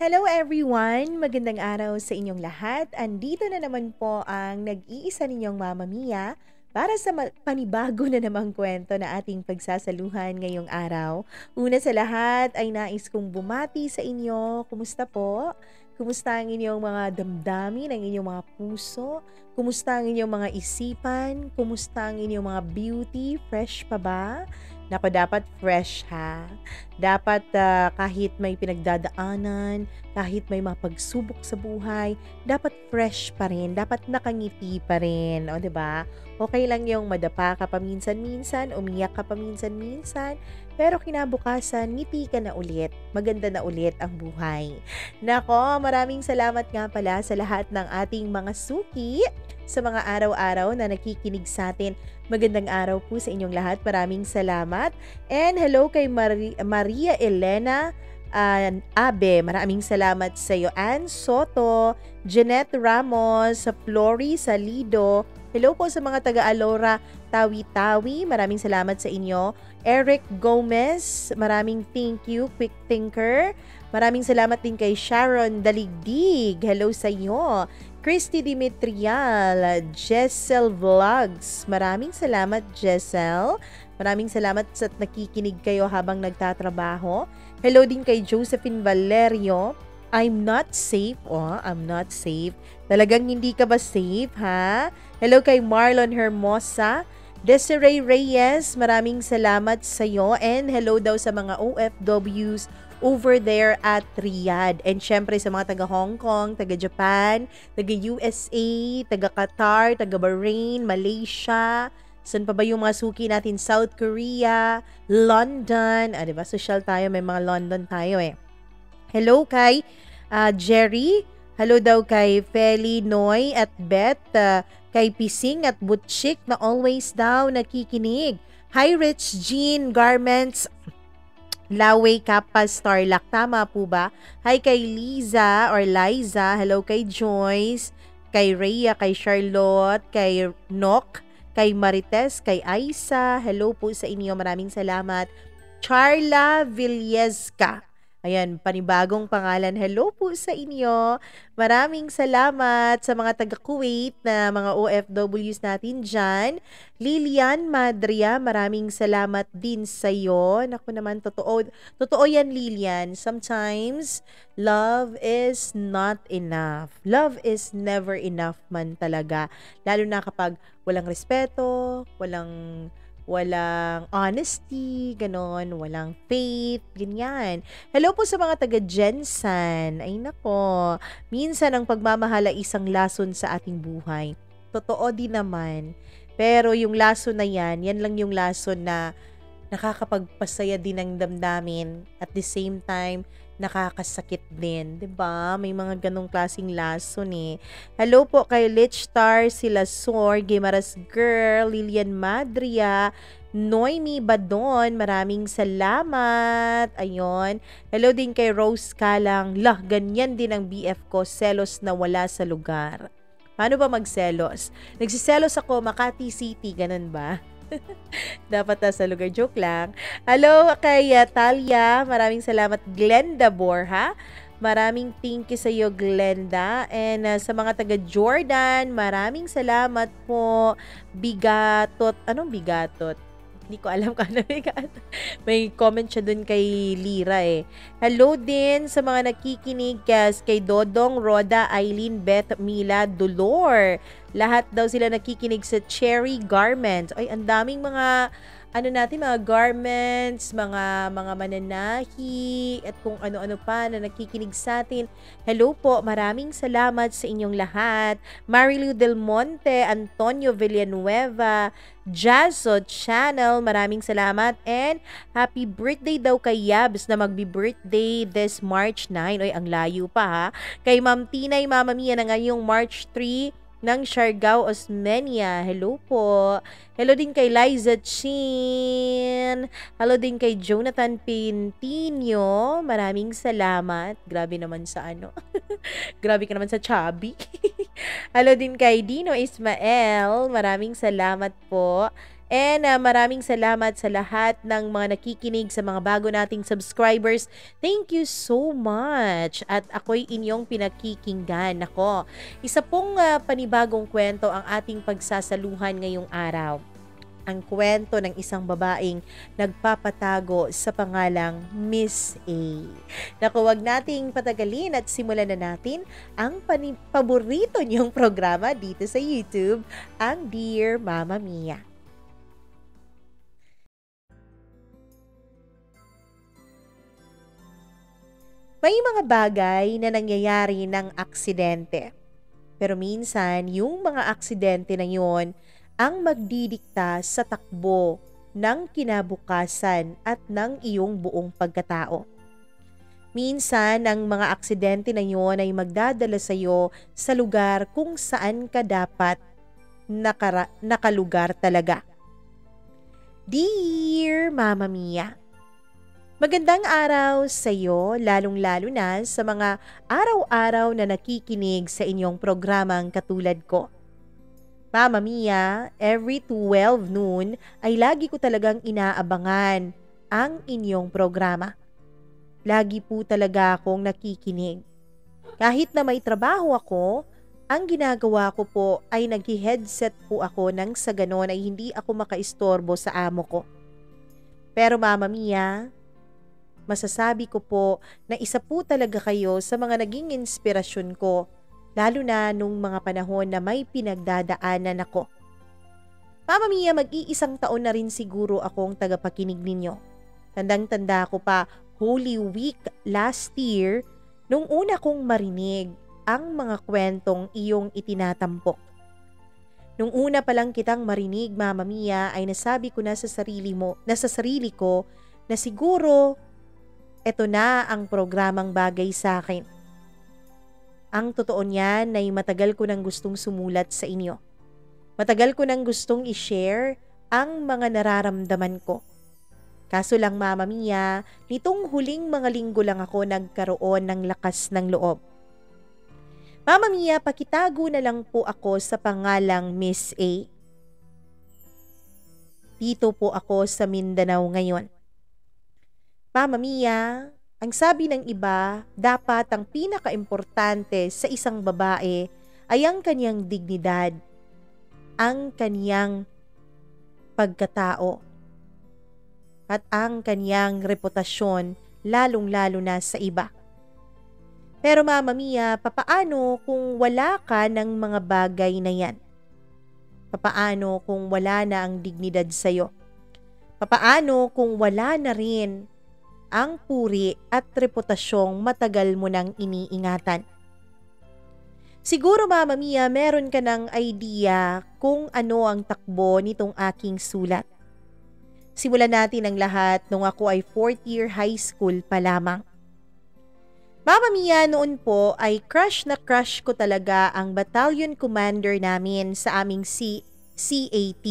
Hello everyone! Magandang araw sa inyong lahat. Andito na naman po ang nag-iisa ninyong Mama Mia para sa panibago na namang kwento na ating pagsasaluhan ngayong araw. Una sa lahat ay nais kong bumati sa inyo. Kumusta po? Kumusta ang inyong mga damdamin, ang inyong mga puso? Kumusta ang inyong mga isipan? Kumusta ang inyong mga beauty? Fresh pa ba? Naku, dapat fresh ha. Dapat kahit may pinagdadaanan, kahit may mga pagsubok sa buhay, dapat fresh pa rin, dapat nakangiti pa rin, o 'di ba? Okay lang yung madapa ka paminsan-minsan, umiyak ka paminsan-minsan, pero kinabukasan ngiti ka na ulit. Maganda na ulit ang buhay. Nako, maraming salamat nga pala sa lahat ng ating mga suki sa mga araw-araw na nakikinig sa atin. Magandang araw po sa inyong lahat. Maraming salamat. And hello kay Maria Elena Abe. Maraming salamat sa iyo. Ann Soto, Jeanette Ramos, Flory Salido. Hello po sa mga taga-Alora, Tawi-Tawi. Maraming salamat sa inyo. Eric Gomez, maraming thank you. Quick Thinker. Maraming salamat din kay Sharon Daligdig. Hello sa iyo. Christy Dimitrial, Jessel Vlogs. Maraming salamat, Jessel. Maraming salamat sa nakikinig kayo habang nagtatrabaho. Hello din kay Josephine Valerio. I'm not safe. Oh, I'm not safe. Talagang hindi ka ba safe, ha? Hello kay Marlon Hermosa. Desiree Reyes, maraming salamat sa iyo. And hello daw sa mga OFWs over there at Riyadh. And syempre sa mga taga Hong Kong, taga Japan, taga USA, taga Qatar, taga Bahrain, Malaysia. Saan pa ba yung mga suki natin? South Korea, London. Diba? Social tayo, may mga London tayo eh. Hello kay Jerry. Hello daw kay Feli, Noy at Beth. Kay Pising at Butchik na always daw nakikinig. Hi Rich Jean Garments. Laway Kappa Starlock. Tama po ba? Hi kay Liza or Liza. Hello kay Joyce. Kay Rhea, kay Charlotte, kay Nok, kay Marites, kay Aisa. Hello po sa inyo. Maraming salamat. Charla Villesca. Ayan, panibagong pangalan. Hello po sa inyo. Maraming salamat sa mga taga-Kuwait na mga OFWs natin dyan. Lilian Madria, maraming salamat din sa iyo. Naku naman, totoo yan, Lilian. Sometimes, love is not enough. Love is never enough man talaga. Lalo na kapag walang respeto, walang honesty, ganon, walang faith, ganyan. Hello po sa mga taga Jensen. Ay nako, minsan ang pagmamahal ay isang lason sa ating buhay. Totoo din naman. Pero yung lason na yan lang yung lason na nakakapagpasaya din ng damdamin. At the same time, nakakasakit din, 'di ba? May mga ganong klaseng lason eh. Hello po kay Lich Star, sila Sor, Gimaras Girl, Lilian Madria, Noemi Badon, maraming salamat. Ayon. Hello din kay Rose Kalang. Lah, ganyan din ang BF ko, selos na wala sa lugar. Paano ba magselos? Nagsiselos ako, Makati City, ganun ba? Dapat sa lugar, joke lang. Hello kay Talia, maraming salamat. Glenda Borha, maraming thank you sa iyo, Glenda. And sa mga taga Jordan, maraming salamat po. Bigatot, anong bigatot? Hindi ko alam kung ano bigatot. May comment siya dun kay Lira eh. Hello din sa mga nakikinig kay Dodong, Roda, Eileen, Beth, Mila, Dolor. Lahat daw sila nakikinig sa Cherry Garments. Ay, ang daming mga mga garments, mga mananahi, at kung ano-ano pa na nakikinig sa atin. Hello po, maraming salamat sa inyong lahat. Marilu Del Monte, Antonio Villanueva, Jazzo Channel, maraming salamat. And happy birthday daw kay Yabs na magbi-birthday this March 9. Ay, ang layo pa ha. Kay Ma'am Tinay, Mama Mia na ngayong March 3, ng Siargao, Osmeña. Hello po. Hello din kay Liza Chin. Hello din kay Jonathan Pintino. Maraming salamat. Grabe naman sa Grabe ka naman sa chubby. Hello din kay Dino Ismael. Maraming salamat po. And maraming salamat sa lahat ng mga nakikinig, sa mga bago nating subscribers. Thank you so much. At ako'y inyong pinakikinggan. Nako, isa pong panibagong kwento ang ating pagsasaluhan ngayong araw. Ang kwento ng isang babaeng nagpapatago sa pangalang Miss A. Naku, wag nating patagalin at simulan na natin ang paborito niyong programa dito sa YouTube, ang Dear Mama Mia. May mga bagay na nangyayari ng aksidente. Pero minsan, yung mga aksidente na yon ang magdidikta sa takbo ng kinabukasan at ng iyong buong pagkatao. Minsan, ang mga aksidente na yon ay magdadala sa iyo sa lugar kung saan ka dapat nakalugar talaga. Dear Mama Mia, magandang araw sa iyo, lalong-lalo na sa mga araw-araw na nakikinig sa inyong programang katulad ko. Mama Mia, every 12 noon ay lagi ko talagang inaabangan ang inyong programa. Lagi po talaga akong nakikinig. Kahit na may trabaho ako, ang ginagawa ko po ay nag-headset po ako nang sa ganon ay hindi ako makaistorbo sa amo ko. Pero Mama Mia, masasabi ko po na isa po talaga kayo sa mga naging inspirasyon ko, lalo na nung mga panahon na may pinagdadaanan ako. Mama Mia, mag-iisang taon na rin siguro akong tagapakinig ninyo. Tandang-tanda ko pa, Holy Week last year, nung una kong marinig ang mga kwentong iyong itinatampok. Nung una pa lang kitang marinig, Mama Mia, ay nasabi ko na sa sarili ko na siguro eto na ang programang bagay sa akin. Ang totoo niyan ay matagal ko nang gustong sumulat sa inyo. Matagal ko nang gustong i-share ang mga nararamdaman ko. Kaso lang Mama Mia, nitong huling mga linggo lang ako nagkaroon ng lakas ng loob. Mama Mia, pakitago na lang po ako sa pangalang Miss A. Dito po ako sa Mindanao ngayon. Mama Mia, ang sabi ng iba, dapat ang pinaka-importante sa isang babae ay ang kanyang dignidad, ang kanyang pagkatao, at ang kanyang reputasyon, lalong-lalo na sa iba. Pero Mama Mia, papaano kung wala ka ng mga bagay na yan? Papaano kung wala na ang dignidad sa'yo? Papaano kung wala na rin ang puri at reputasyong matagal mo nang iniingatan? Siguro Mama Mia, meron ka ng idea kung ano ang takbo nitong aking sulat. Simulan natin ang lahat nung ako ay 4th year high school pa lamang. Mama Mia, noon po ay crush na crush ko talaga ang battalion commander namin sa aming CAT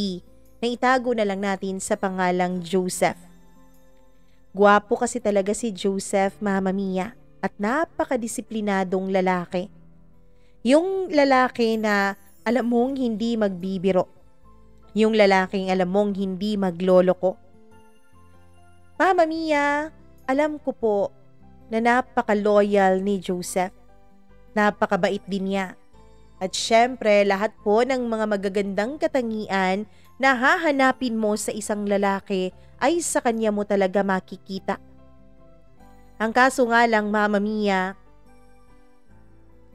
na itago na lang natin sa pangalang Joseph. Gwapo kasi talaga si Joseph, Mama Mia, at napakadisiplinadong lalaki. Yung lalaki na alam mong hindi magbibiro. Yung lalaking alam mong hindi magloloko. Mama Mia, alam ko po na napaka-loyal ni Joseph. Napakabait din niya. At syempre, lahat po ng mga magagandang katangian na hahanapin mo sa isang lalaki ay sa kanya mo talaga makikita. Ang kaso nga lang, Mama Mia,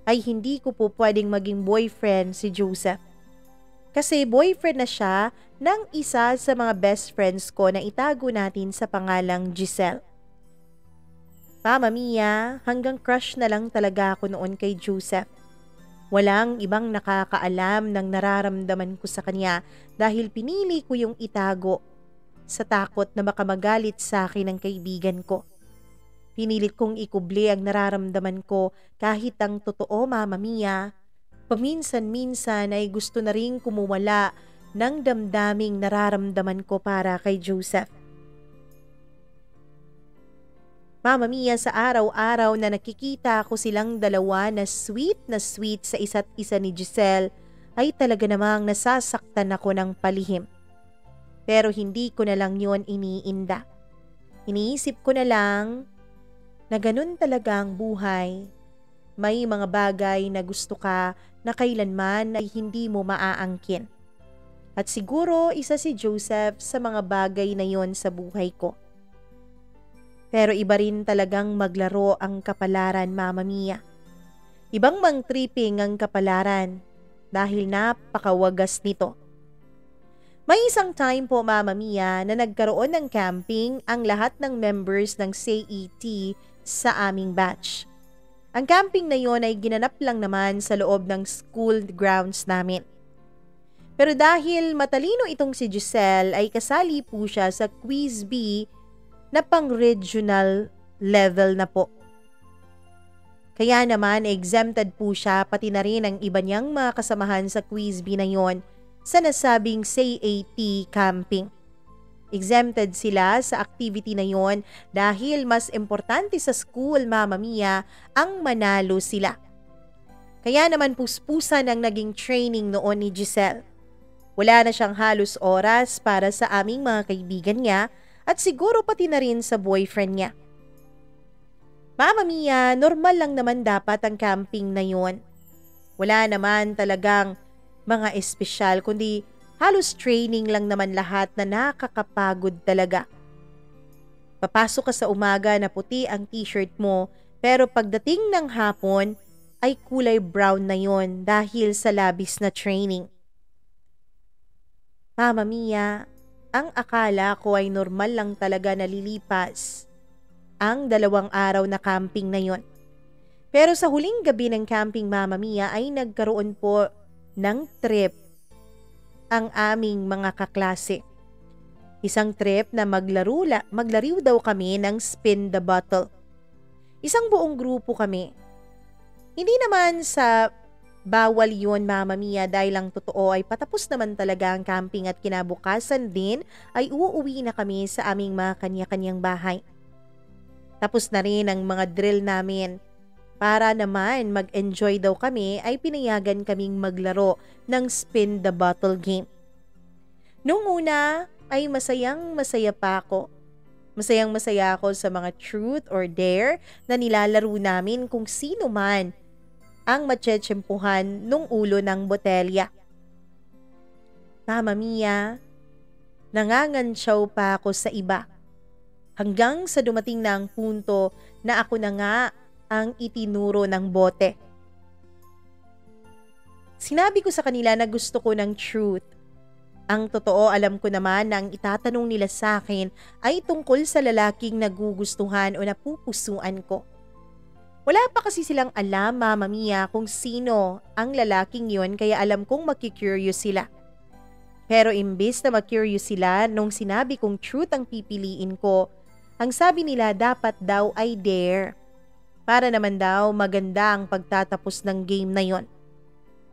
ay hindi ko po pwedeng maging boyfriend si Joseph. Kasi boyfriend na siya ng isa sa mga best friends ko na itago natin sa pangalang Giselle. Mama Mia, hanggang crush na lang talaga ako noon kay Joseph. Walang ibang nakakaalam ng nararamdaman ko sa kanya dahil pinili ko yung itago sa takot na makamagalit sa akin ng kaibigan ko. Pinilit kong ikubli ang nararamdaman ko kahit ang totoo, Mama Mia. Paminsan-minsan ay gusto na ring kumuwala ng damdaming nararamdaman ko para kay Joseph. Mama Mia, sa araw-araw na nakikita ko silang dalawa na sweet sa isa't isa ni Giselle, ay talaga namang nasasaktan ako ng palihim. Pero hindi ko na lang yon iniinda. Iniisip ko na lang na ganun talaga ang buhay. May mga bagay na gusto ka na kailanman ay hindi mo maaangkin. At siguro isa si Joseph sa mga bagay na yon sa buhay ko. Pero iba rin talagang maglaro ang kapalaran, Mama Mia. Ibang mang tripping ang kapalaran dahil napakawagas nito. May isang time po, Mama Mia, na nagkaroon ng camping ang lahat ng members ng CET sa aming batch. Ang camping na yon ay ginanap lang naman sa loob ng school grounds namin. Pero dahil matalino itong si Giselle ay kasali po siya sa Quiz B na pang-regional level na po. Kaya naman exempted po siya pati na rin ang iba niyang mga kasamahan sa Quiz B na yon sa nasabing CAT camping. Exempted sila sa activity na yon dahil mas importante sa school, Mama Mia, ang manalo sila. Kaya naman puspusan ang naging training noon ni Giselle. Wala na siyang halos oras para sa aming mga kaibigan niya at siguro pati na rin sa boyfriend niya. Mama Mia, normal lang naman dapat ang camping na yon. Wala naman talagang mga espesyal kundi halos training lang naman lahat na nakakapagod talaga. Papasok ka sa umaga na puti ang t-shirt mo pero pagdating ng hapon ay kulay brown na yon dahil sa labis na training. Mama Mia, ang akala ko ay normal lang talaga nalilipas ang 2 araw na camping na yon. Pero sa huling gabi ng camping, Mama Mia, ay nagkaroon po ng trip ang aming mga kaklase. Isang trip na maglariw daw kami ng spin the bottle. Isang buong grupo kami. Hindi naman sa bawal yun, Mama Mia, dahil lang totoo ay patapos naman talaga ang camping at kinabukasan din ay uuwi na kami sa aming mga kanya-kanyang bahay. Tapos na rin ang mga drill namin. Para naman mag-enjoy daw kami ay pinayagan kaming maglaro ng spin the bottle game. Nung una ay masayang-masaya pa ako. Masayang-masaya ako sa mga truth or dare na nilalaro namin kung sino man ang matsetsempuhan nung ulo ng botelya. Mama Mia, nangangansyaw pa ako sa iba. Hanggang sa dumating na ang punto na ako na nga ang itinuro ng bote. Sinabi ko sa kanila na gusto ko ng truth. Ang totoo, alam ko naman na ang itatanong nila sa akin ay tungkol sa lalaking nagugustuhan o napupusuan ko. Wala pa kasi silang alam, Mama Mia, kung sino ang lalaking yon kaya alam kong makikurious sila. Pero imbis na makurious sila nung sinabi kong truth ang pipiliin ko, ang sabi nila dapat daw ay dare. Para naman daw maganda ang pagtatapos ng game na yon.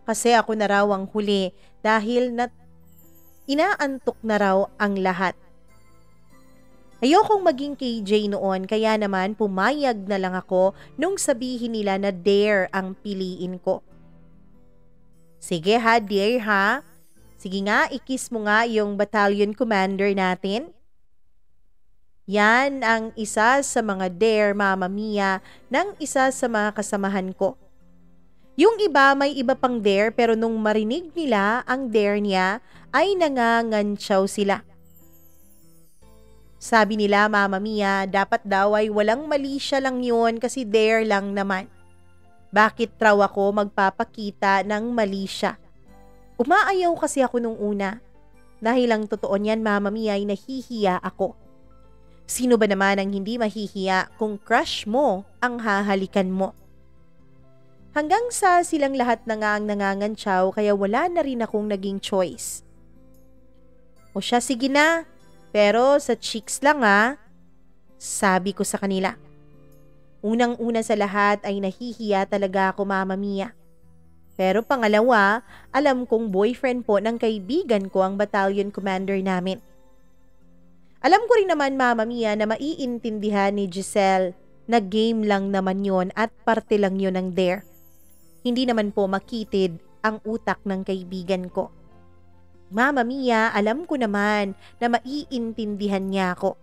Kasi ako na raw ang huli dahil inaantok na raw ang lahat. Ayokong maging KJ noon kaya naman pumayag na lang ako nung sabihin nila na dare ang piliin ko. Sige ha, dare ha. Sige nga, ikis mo nga yung battalion commander natin. Yan ang isa sa mga dare, Mama Mia, ng isa sa mga kasamahan ko. Yung iba may iba pang dare pero nung marinig nila ang dare niya ay nangangantsaw sila. Sabi nila, Mama Mia, dapat daw ay walang mali siya lang yun kasi dare lang naman. Bakit raw ako magpapakita ng mali siya? Umaayaw kasi ako nung una. Dahil ang totoo niyan, Mama Mia, ay nahihiya ako. Sino ba naman ang hindi mahihiya kung crush mo ang hahalikan mo? Hanggang sa silang lahat na nga ang nangangantsaw kaya wala na rin akong naging choice. O siya, sige na. Pero sa cheeks lang ha, sabi ko sa kanila. Unang-una sa lahat ay nahihiya talaga ako, Mama Mia. Pero pangalawa, alam kong boyfriend po ng kaibigan ko ang battalion commander namin. Alam ko rin naman, Mama Mia, na maiintindihan ni Giselle na game lang naman yon at parte lang yon ng dare. Hindi naman po makitid ang utak ng kaibigan ko. Mama Mia, alam ko naman na maiintindihan niya ako.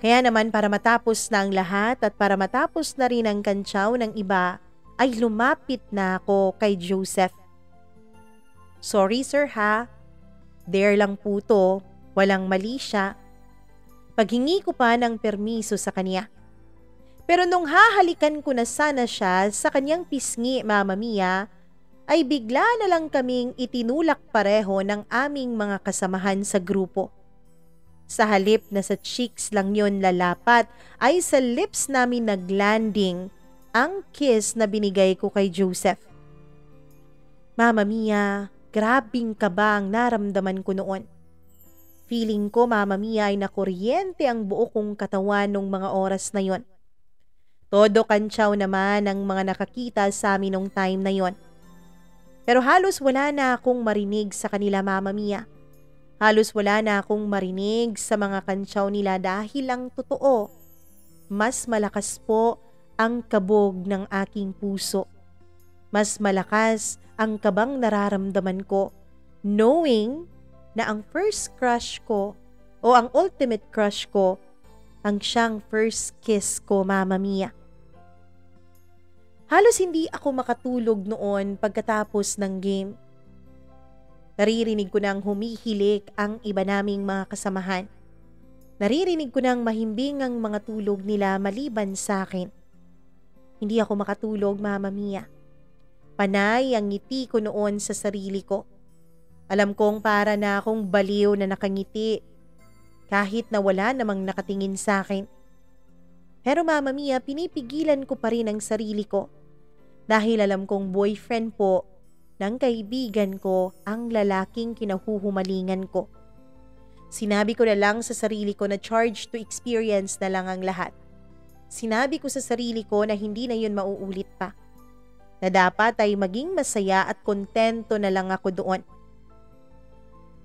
Kaya naman para matapos na ang lahat at para matapos na rin ang kantsaw ng iba, ay lumapit na ako kay Joseph. Sorry sir ha, dare lang po to, walang mali siya. Paghingi ko pa ng permiso sa kanya. Pero nung hahalikan ko na sana siya sa kanyang pisngi, Mama Mia, ay bigla na lang kaming itinulak pareho ng aming mga kasamahan sa grupo. Sa halip na sa cheeks lang yon lalapat, ay sa lips namin naglanding ang kiss na binigay ko kay Joseph. Mama Mia, grabing kaba ang naramdaman ko noon. Feeling ko, Mama Mia, ay nakuryente ang buo kong katawan nung mga oras na yon. Todo kantsaw naman ang mga nakakita sa amin nung time na yon. Pero halos wala na akong marinig sa kanila, Mama Mia. Halos wala na akong marinig sa mga kantsaw nila dahil ang totoo, mas malakas po ang kabog ng aking puso. Mas malakas ang kabang nararamdaman ko, knowing na ang first crush ko o ang ultimate crush ko, ang siyang first kiss ko, Mama Mia. Halos hindi ako makatulog noon pagkatapos ng game. Naririnig ko nang humihilik ang iba naming mga kasamahan. Naririnig ko nang mahimbing ang mga tulog nila maliban sa akin. Hindi ako makatulog, Mama Mia. Panay ang ngiti ko noon sa sarili ko. Alam kong para na akong baliw na nakangiti kahit na wala namang nakatingin sa akin. Pero Mama Mia, pinipigilan ko pa rin ang sarili ko dahil alam kong boyfriend po ng kaibigan ko ang lalaking kinahuhumalingan ko. Sinabi ko na lang sa sarili ko na charge to experience na lang ang lahat. Sinabi ko sa sarili ko na hindi na yun mauulit pa. Na dapat ay maging masaya at kontento na lang ako doon.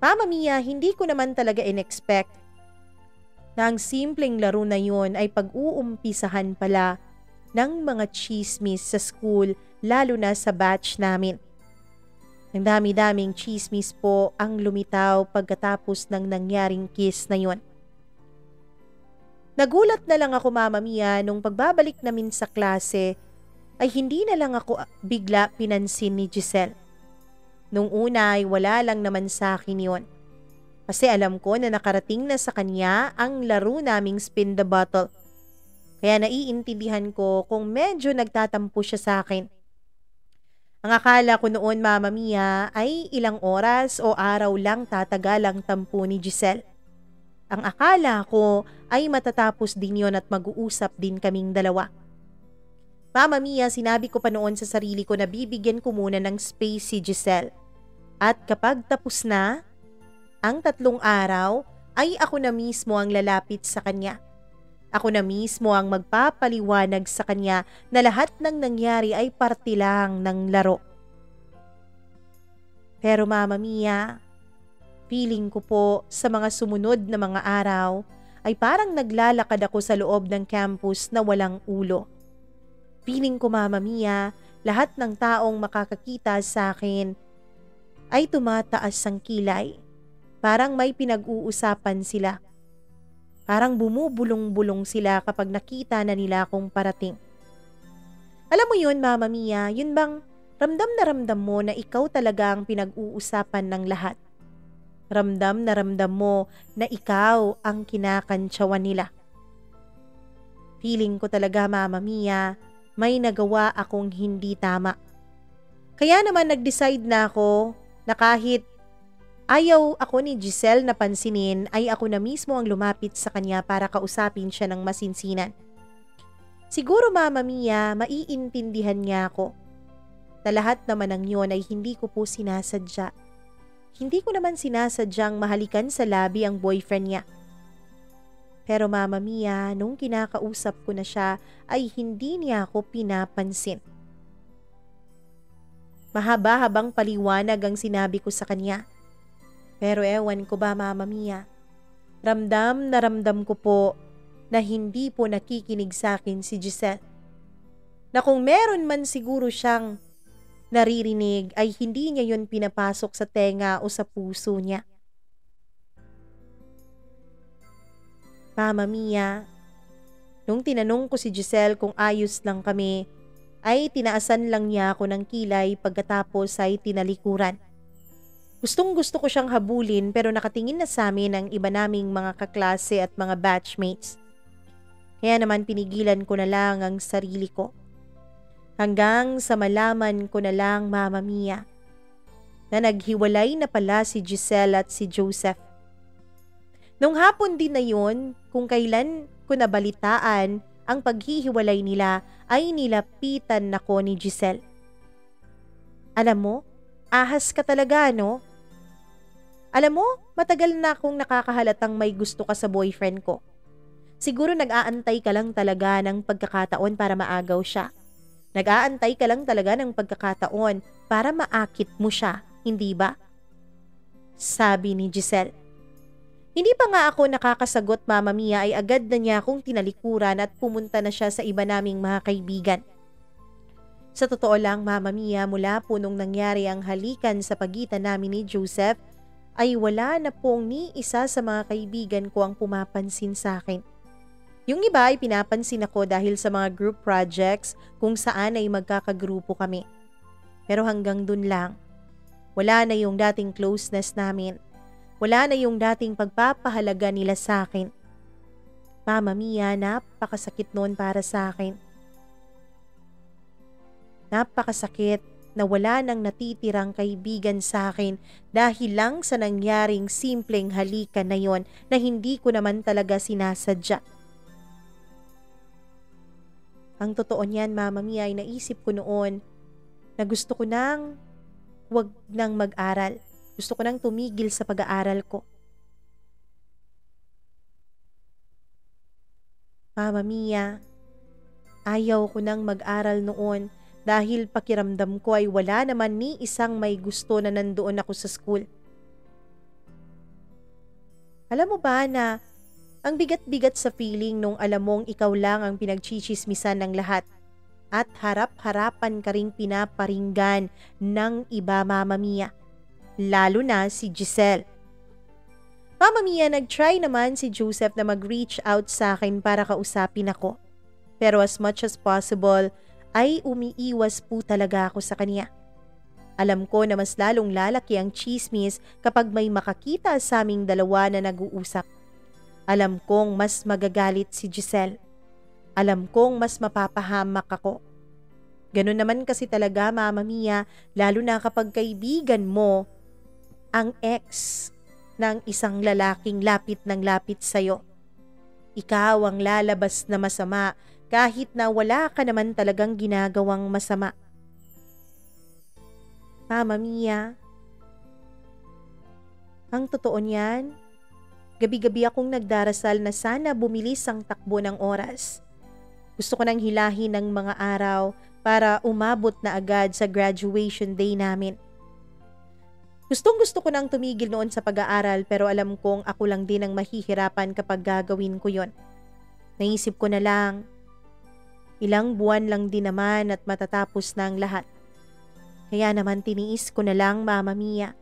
Mama Mia, hindi ko naman talaga in-expect na ang simpleng laro na yun ay pag-uumpisahan pala ng mga chismis sa school, lalo na sa batch namin. Ang dami-daming chismis po ang lumitaw pagkatapos ng nangyaring kiss na yun. Nagulat na lang ako, Mama Mia, nung pagbabalik namin sa klase ay hindi na lang ako bigla pinansin ni Giselle. Nung una ay wala lang naman sa akin yun. Kasi alam ko na nakarating na sa kanya ang laro naming spin the bottle. Kaya naiintindihan ko kung medyo nagtatampo siya sa akin. Ang akala ko noon, Mama Mia, ay ilang oras o araw lang tatagal ang tampo ni Giselle. Ang akala ko ay matatapos din yon at mag-uusap din kaming dalawa. Mama Mia, sinabi ko pa noon sa sarili ko na bibigyan ko muna ng space si Giselle. At kapag tapos na ang 3 araw, ay ako na mismo ang lalapit sa kanya. Ako na mismo ang magpapaliwanag sa kanya na lahat ng nangyari ay parte lang ng laro. Pero Mama Mia, feeling ko po sa mga sumunod na mga araw ay parang naglalakad ako sa loob ng campus na walang ulo. Feeling ko, Mama Mia, lahat ng taong makakakita sa akin ay tumataas ang kilay. Parang may pinag-uusapan sila. Parang bumubulong-bulong sila kapag nakita na nila akong parating. Alam mo yun, Mama Mia, yun bang ramdam na ramdam mo na ikaw talaga ang pinag-uusapan ng lahat? Ramdam na ramdam mo na ikaw ang kinakantsawan nila. Feeling ko talaga, Mama Mia, may nagawa akong hindi tama. Kaya naman nag-decide na ako na kahit ayaw ako ni Giselle na pansinin ay ako na mismo ang lumapit sa kanya para kausapin siya ng masinsinan. Siguro, Mama Mia, maiintindihan niya ako na lahat naman ng yun ay hindi ko po sinasadya. Hindi ko naman sinasadyang mahalikan sa labi ang boyfriend niya. Pero Mama Mia, nung kinakausap ko na siya ay hindi niya ako pinapansin. Mahaba-habang paliwanag ang sinabi ko sa kanya. Pero ewan ko ba, Mama Mia, ramdam na ramdam ko po na hindi po nakikinig sa akin si Giselle. Na kung meron man siguro siyang naririnig ay hindi niya yun pinapasok sa tenga o sa puso niya. Mama Mia, nung tinanong ko si Giselle kung ayos lang kami, ay tinaasan lang niya ako ng kilay pagkatapos ay tinalikuran. Gustong-gusto ko siyang habulin pero nakatingin na sa amin ang iba naming mga kaklase at mga batchmates. Kaya naman pinigilan ko na lang ang sarili ko. Hanggang sa malaman ko na lang, Mama Mia, na naghiwalay na pala si Giselle at si Joseph. Nung hapon din na yun, kung kailan ko nabalitaan ang paghihiwalay nila, ay nilapitan nako ni Giselle. Alam mo, ahas ka talaga, no? Alam mo, matagal na akong nakakahalatang may gusto ka sa boyfriend ko. Siguro nag-aantay ka lang talaga ng pagkakataon para maagaw siya. Nag-aantay ka lang talaga ng pagkakataon para maakit mo siya, hindi ba? Sabi ni Giselle. Hindi pa nga ako nakakasagot, Mama Mia, ay agad na niya akong tinalikuran at pumunta na siya sa iba naming mga kaibigan. Sa totoo lang, Mama Mia, mula po nung nangyari ang halikan sa pagitan namin ni Joseph, ay wala na pong ni isa sa mga kaibigan ko ang pumapansin sa akin. Yung iba ay pinapansin ako dahil sa mga group projects kung saan ay magkakagrupo kami. Pero hanggang dun lang. Wala na yung dating closeness namin. Wala na yung dating pagpapahalaga nila sa akin. Mama Mia, napakasakit noon para sa akin. Napakasakit na wala nang natitirang kaibigan sa akin dahil lang sa nangyaring simpleng halikan na yon na hindi ko naman talaga sinasadya. Ang totoo niyan, Mama Mia, ay naisip ko noon na gusto ko nang wag nang mag-aral. Gusto ko nang tumigil sa pag-aaral ko. Mama Mia, ayaw ko nang mag-aral noon dahil pakiramdam ko ay wala naman ni isang may gusto na nandoon ako sa school. Alam mo ba na ang bigat-bigat sa feeling nung alam mong ikaw lang ang pinagchichismisan ng lahat at harap-harapan ka ring pinaparinggan ng iba, Mama Mia. Lalo na si Giselle. Mama Mia, nag-try naman si Joseph na mag-reach out sa akin para kausapin ako. Pero as much as possible, ay umiiwas po talaga ako sa kanya. Alam ko na mas lalong lalaki ang chismis kapag may makakita sa aming dalawa na nag-uusap. Alam kong mas magagalit si Giselle. Alam kong mas mapapahamak ako. Ganun naman kasi talaga, Mama Mia, lalo na kapag kaibigan mo ang ex ng isang lalaking lapit ng lapit sa'yo. Ikaw ang lalabas na masama kahit na wala ka naman talagang ginagawang masama. Mama Mia, ang totoo niyan, gabi-gabi akong nagdarasal na sana bumilis ang takbo ng oras. Gusto ko nang hilahin ng mga araw para umabot na agad sa graduation day namin. Gustong-gusto ko nang tumigil noon sa pag-aaral pero alam kong ako lang din ang mahihirapan kapag gagawin ko yon. Naisip ko na lang, ilang buwan lang din naman at matatapos na ang lahat. Kaya naman tiniis ko na lang, Mama Mia.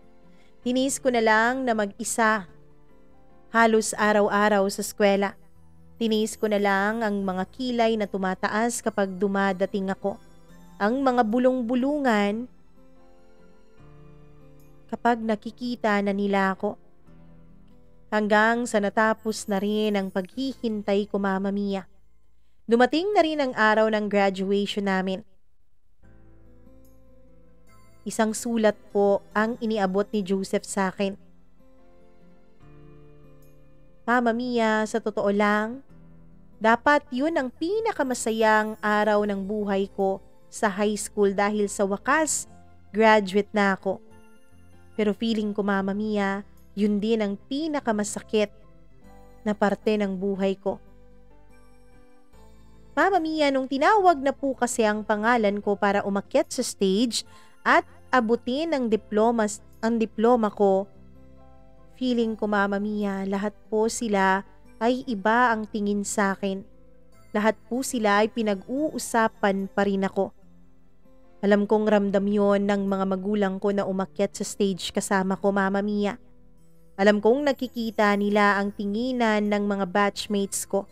Tiniis ko na lang na mag-isa. Halos araw-araw sa eskwela. Tiniis ko na lang ang mga kilay na tumataas kapag dumadating ako. Ang mga bulong-bulungan kapag nakikita na nila ako. Hanggang sa natapos na rin ang paghihintay ko, Mama Mia. Dumating na rin ang araw ng graduation namin. Isang sulat po ang iniabot ni Joseph sa akin. Mama Mia, sa totoo lang, dapat yun ang pinakamasayang araw ng buhay ko sa high school dahil sa wakas, graduate na ako. Pero feeling ko, Mama Mia, yun din ang pinakamasakit na parte ng buhay ko. Mama Mia, nung tinawag na po kasi ang pangalan ko para umakyat sa stage at abutin ang diploma ko, feeling ko, Mama Mia, lahat po sila ay iba ang tingin sa akin. Lahat po sila ay pinag-uusapan pa rin ako. Alam kong ramdam yon ng mga magulang ko na umakyat sa stage kasama ko, Mama Mia. Alam kong nakikita nila ang tinginan ng mga batchmates ko.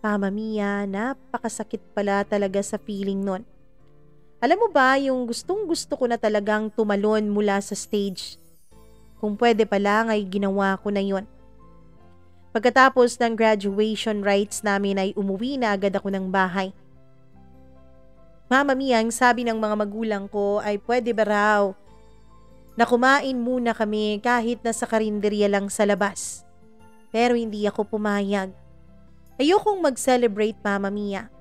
Mama Mia, napakasakit pala talaga sa feeling nun. Alam mo ba yung gustong gusto ko na talagang tumalon mula sa stage? Kung pwede pa lang ay ginawa ko na yon. Pagkatapos ng graduation rites namin ay umuwi na agad ako ng bahay. Mama Mia, ang sabi ng mga magulang ko ay pwede ba raw na kumain muna kami kahit nasa karinderya lang sa labas. Pero hindi ako pumayag. Ayokong mag-celebrate, Mama Mia.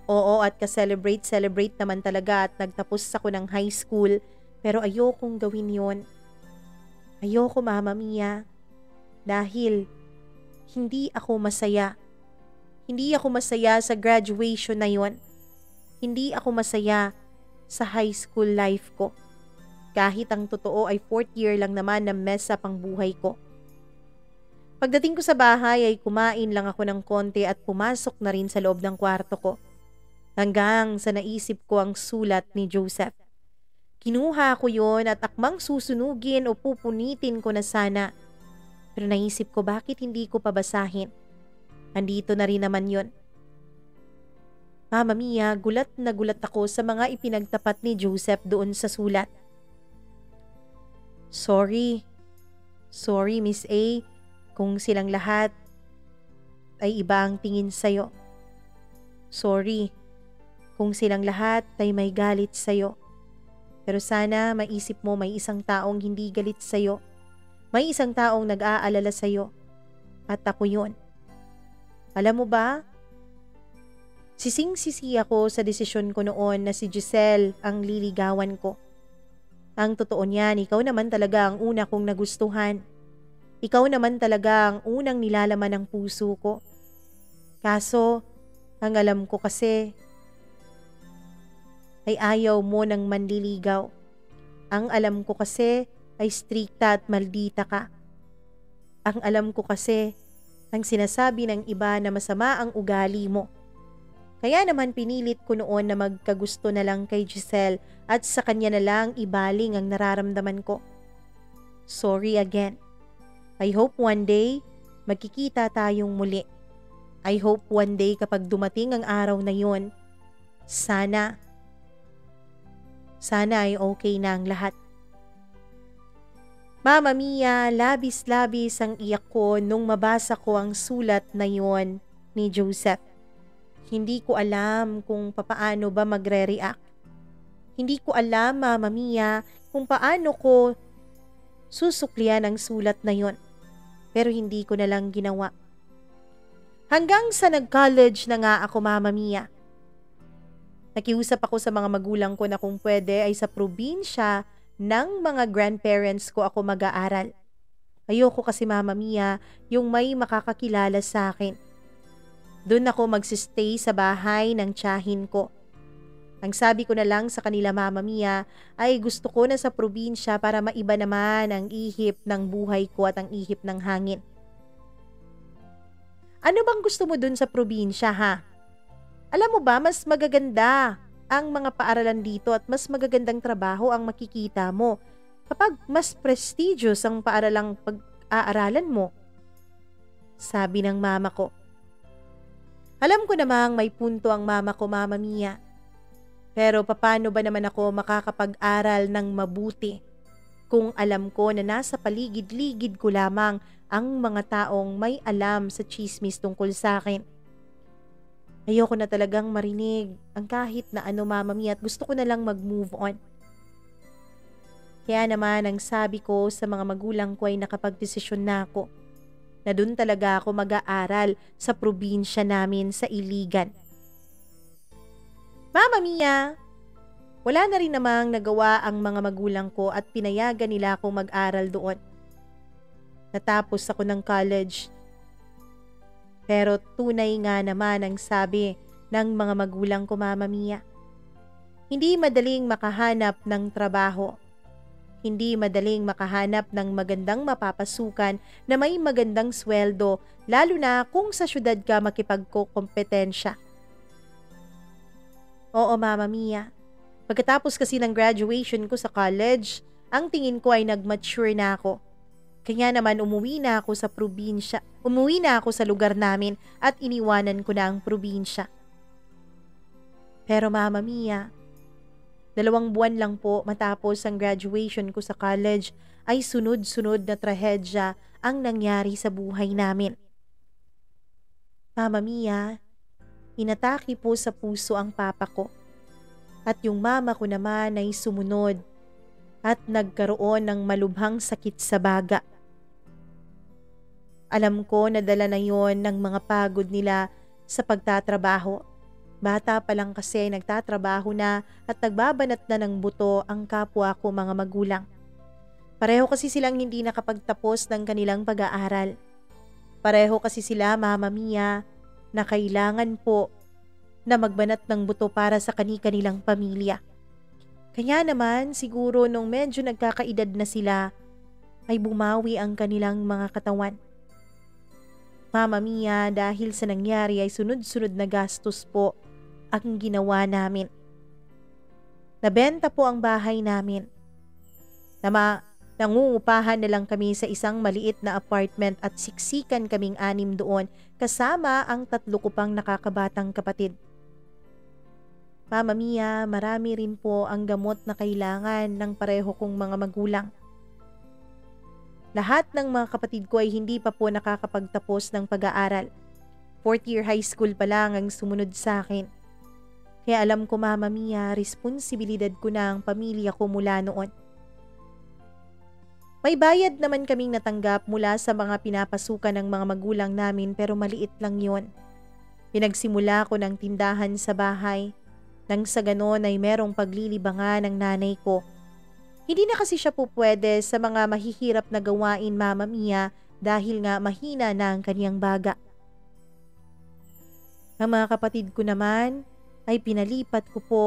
Oo, at ka-celebrate naman talaga at nagtapos ako ng high school, pero ayokong gawin yon. Ayoko, Mama Mia, dahil hindi ako masaya. Hindi ako masaya sa graduation na yon. Hindi ako masaya sa high school life ko. Kahit ang totoo ay 4th year lang naman na mess up ang buhay ko. Pagdating ko sa bahay ay kumain lang ako ng konti at pumasok na rin sa loob ng kwarto ko. Hanggang sa naisip ko ang sulat ni Joseph. Kinuha ko yon at akmang susunugin o pupunitin ko na sana. Pero naisip ko bakit hindi ko pabasahin. Andito na rin naman yon. Mama Mia, gulat na gulat ako sa mga ipinagtapat ni Joseph doon sa sulat. Sorry, Miss A, kung silang lahat ay iba ang tingin sa'yo. Sorry, kung silang lahat ay may galit sa'yo. Pero sana maisip mo may isang taong hindi galit sa'yo. May isang taong nag-aalala sa'yo. At ako yun. Alam mo ba? Sising-sisi ako sa desisyon ko noon na si Giselle ang liligawan ko. Ang totoo niyan, ikaw naman talaga ang una kong nagustuhan. Ikaw naman talaga ang unang nilalaman ng puso ko. Kaso, ang alam ko kasi ay ayaw mo ng manliligaw. Ang alam ko kasi ay strikta at maldita ka. Ang alam ko kasi ang sinasabi ng iba na masama ang ugali mo. Kaya naman pinilit ko noon na magkagusto na lang kay Giselle at sa kanya na lang ibaling ang nararamdaman ko. Sorry again. I hope one day magkikita tayong muli. I hope one day kapag dumating ang araw na yon, sana ay okay na ang lahat. Mama Mia, labis-labis ang iyak ko nung mabasa ko ang sulat na yon ni Joseph. Hindi ko alam kung papaano ba magre-react. Hindi ko alam, Mama Mia, kung paano ko susuklian ang sulat na yon. Pero hindi ko na lang ginawa. Hanggang sa nag-college na nga ako, Mama Mia. Nakiusap ako sa mga magulang ko na kung pwede ay sa probinsya ng mga grandparents ko ako mag-aaral. Ayoko kasi, Mama Mia, yung may makakakilala sa akin. Doon ako magsistay sa bahay ng tiyahin ko. Ang sabi ko na lang sa kanila, Mama Mia, ay gusto ko na sa probinsya para maiba naman ang ihip ng buhay ko at ang ihip ng hangin. Ano bang gusto mo doon sa probinsya, ha? Alam mo ba, mas magaganda ang mga paaralan dito at mas magagandang trabaho ang makikita mo kapag mas prestigious ang paaralang pag-aaralan mo. Sabi ng mama ko. Alam ko namang may punto ang mama ko, Mama Mia. Pero paano ba naman ako makakapag-aral ng mabuti kung alam ko na nasa paligid-ligid ko lamang ang mga taong may alam sa tsismis tungkol sa akin? Ayoko na talagang marinig ang kahit na ano, Mama Mia, at gusto ko na lang mag-move on. Kaya naman ang sabi ko sa mga magulang ko ay nakapagdesisyon na ako na doon talaga ako mag-aaral sa probinsya namin sa Iligan. Mama Mia, wala na rin namang nagawa ang mga magulang ko at pinayagan nila akong mag-aral doon. Natapos ako ng college. Pero tunay nga naman ang sabi ng mga magulang ko, Mama Mia. Hindi madaling makahanap ng trabaho. Hindi madaling makahanap ng magandang mapapasukan na may magandang sweldo, lalo na kung sa syudad ka makipagkokompetensya. Oo, Mama Mia. Pagkatapos kasi ng graduation ko sa college, ang tingin ko ay nag-mature na ako. Kaya naman umuwi na ako sa probinsya. Umuwi na ako sa lugar namin at iniwanan ko na ang probinsya. Pero Mama Mia, 2 buwan lang po matapos ang graduation ko sa college ay sunod-sunod na trahedya ang nangyari sa buhay namin. Mama Mia, inatake po sa puso ang papa ko at yung mama ko naman ay sumunod at nagkaroon ng malubhang sakit sa baga. Alam ko na dala na yon ng mga pagod nila sa pagtatrabaho. Bata pa lang kasi nagtatrabaho na at nagbabanat na ng buto ang kapwa ko mga magulang. Pareho kasi silang hindi nakapagtapos ng kanilang pag-aaral. Pareho kasi sila, Mama Mia, na kailangan po na magbanat ng buto para sa kani-kanilang pamilya. Kaya naman siguro nung medyo nagkakaedad na sila ay bumawi ang kanilang mga katawan. Mama Mia, dahil sa nangyari ay sunod-sunod na gastos po ang ginawa namin. Nabenta po ang bahay namin. Nangungupahan na lang kami sa isang maliit na apartment at siksikan kaming 6 doon kasama ang 3 ko pang nakakabatang kapatid. Mama Mia, marami rin po ang gamot na kailangan ng pareho kong mga magulang. Lahat ng mga kapatid ko ay hindi pa po nakakapagtapos ng pag-aaral. 4th year high school pa lang ang sumunod sa akin. Kaya alam ko, Mama Mia, responsibilidad ko na ang pamilya ko mula noon. May bayad naman kaming natanggap mula sa mga pinapasukan ng mga magulang namin pero maliit lang yon. Pinagsimula ko ng tindahan sa bahay. Nang sa ganon ay merong paglilibangan ng nanay ko. Hindi na kasi siya po pwede sa mga mahihirap na gawain, Mama Mia, dahil nga mahina na ang kaniyang baga. Ang mga kapatid ko naman ay pinalipat ko po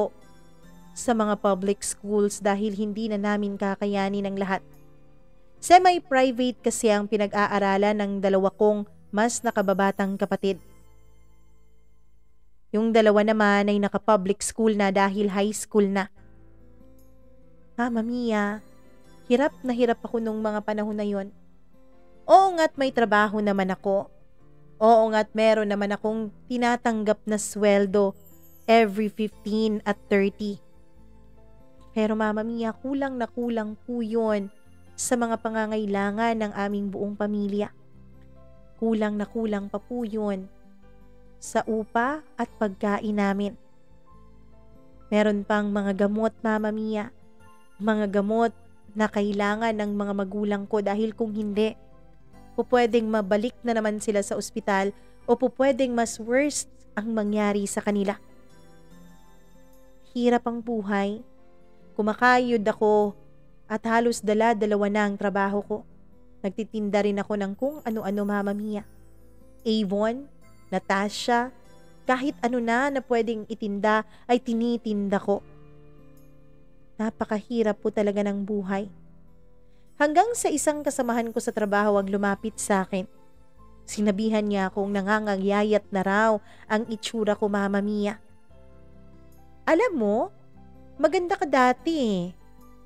sa mga public schools dahil hindi na namin kakayanin ang lahat. Semi-private kasi ang pinag-aaralan ng 2 kong mas nakababatang kapatid. Yung 2 naman ay naka-public school na dahil high school na. Mama Mia, hirap ako nung mga panahon na yon. Oo nga't may trabaho naman ako. Oo nga't meron naman akong tinatanggap na sweldo every 15 at 30. Pero Mama Mia, kulang na kulang po yun sa mga pangangailangan ng aming buong pamilya. Kulang na kulang pa po yun sa upa at pagkain namin. Meron pang mga gamot, Mama Mia. Mga gamot na kailangan ng mga magulang ko dahil kung hindi, pupwedeng mabalik na naman sila sa ospital o pupwedeng mas worst ang mangyari sa kanila. Hirap ang buhay. Kumakayod ako at halos dala-dalawa na ang trabaho ko. Nagtitinda rin ako ng kung ano-ano, Mama Mia. Avon, Natasha, kahit ano na pwedeng itinda ay tinitinda ko. Napakahirap po talaga ng buhay. Hanggang sa isang kasamahan ko sa trabaho ang lumapit sa akin. Sinabihan niya akong nangangagyayat na raw ang itsura ko, Mama Mia. Alam mo, maganda ka dati eh.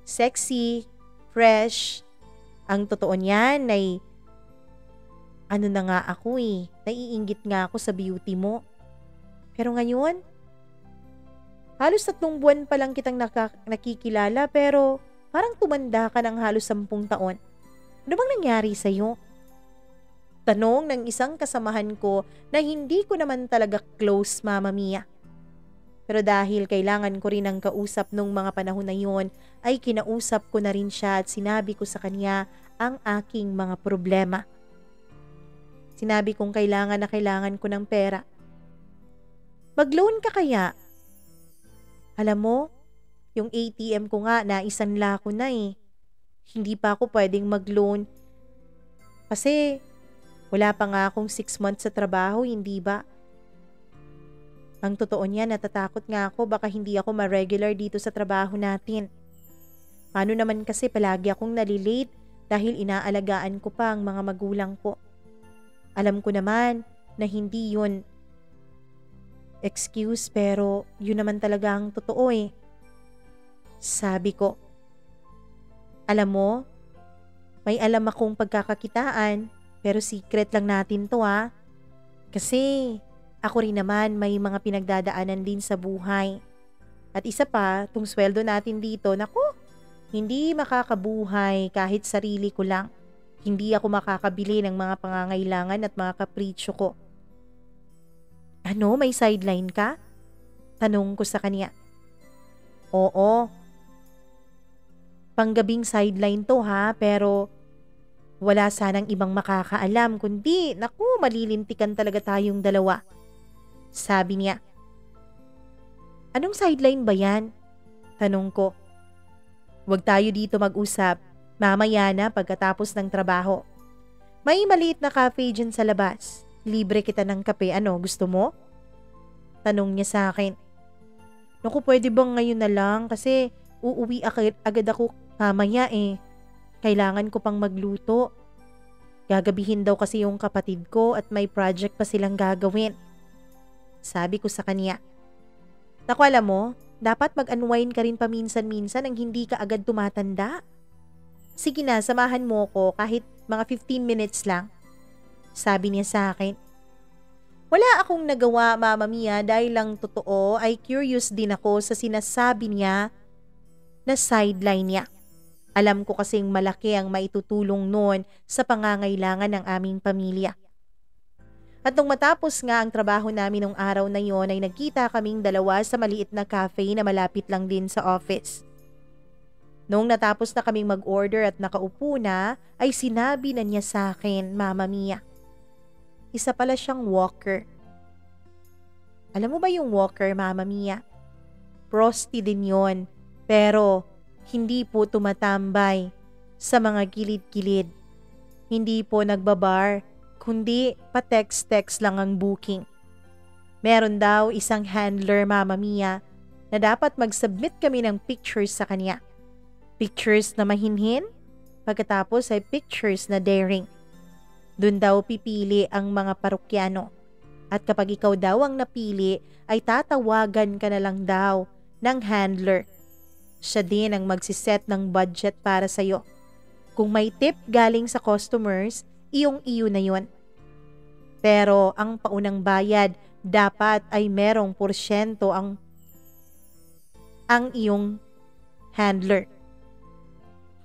Sexy, fresh. Ang totoo niyan ay ano na nga ako eh. Naiinggit nga ako sa beauty mo. Pero ngayon, halos 3 buwan pa lang kitang nakikilala pero parang tumanda ka ng halos 10 taon. Ano bang nangyari sa'yo? Tanong ng isang kasamahan ko na hindi ko naman talaga close, Mama Mia. Pero dahil kailangan ko rin ang kausap nung mga panahon na yon, ay kinausap ko na rin siya at sinabi ko sa kanya ang aking mga problema. Sinabi kong kailangan ko ng pera. Mag-loan ka kaya? Alam mo, yung ATM ko nga naisanla ko na eh. Hindi pa ako pwedeng mag-loan. Kasi wala pa nga akong 6 months sa trabaho, hindi ba? Ang totoo niya, natatakot nga ako baka hindi ako ma-regular dito sa trabaho natin. Paano naman kasi palagi akong nalilate dahil inaalagaan ko pa ang mga magulang ko. Alam ko naman na hindi yun Excuse pero yun naman talaga ang totoo eh. Sabi ko, alam mo, may alam akong pagkakakitaan pero secret lang natin to ha. Kasi ako rin naman may mga pinagdadaanan din sa buhay. At isa pa, tung sweldo natin dito, naku, hindi makakabuhay kahit sarili ko lang. Hindi ako makakabili ng mga pangangailangan at mga kapritsyo ko. Ano, may sideline ka? Tanong ko sa kanya. Oo, panggabing sideline to ha, pero wala sanang ibang makakaalam kundi, naku, malilintikan talaga tayong dalawa. Sabi niya. Anong sideline ba yan? Tanong ko. Huwag tayo dito mag-usap. Mamaya na pagkatapos ng trabaho. May maliit na cafe dyan sa labas. Libre kita ng kape. Ano, gusto mo? Tanong niya sa akin. Naku, pwede bang ngayon na lang? Kasi uuwi agad ako mamaya eh. Kailangan ko pang magluto. Gagabihin daw kasi yung kapatid ko at may project pa silang gagawin. Sabi ko sa kanya. Naku, alam mo, dapat mag-unwind ka rin paminsan-minsan nang hindi ka agad tumatanda. Sige na, samahan mo ko kahit mga 15 minutes lang. Sabi niya sa akin. Wala akong nagawa, Mama Mia, dahil lang totoo ay curious din ako sa sinasabi niya na sideline niya. Alam ko kasing malaki ang maitutulong noon sa pangangailangan ng aming pamilya. At nung matapos nga ang trabaho namin nung araw na yon ay nagkita kaming dalawa sa maliit na cafe na malapit lang din sa office. Noong natapos na kaming mag-order at nakaupo na, ay sinabi na niya sa akin, Mama Mia. Isa pala siyang walker. Alam mo ba yung walker, Mama Mia? Prosty din yon, pero hindi po tumatambay sa mga gilid-gilid. Hindi po nagbabar, kundi pa-text-text lang ang booking. Meron daw isang handler, Mama Mia, na dapat mag-submit kami ng pictures sa kanya. Pictures na mahinhin, pagkatapos ay pictures na daring. Doon daw pipili ang mga parokyano. At kapag ikaw daw ang napili, ay tatawagan ka na lang daw ng handler. Siya din ang magsiset ng budget para sa'yo. Kung may tip galing sa customers, iyong-iyo na yon. Pero ang paunang bayad dapat ay merong porsyento ang iyong handler.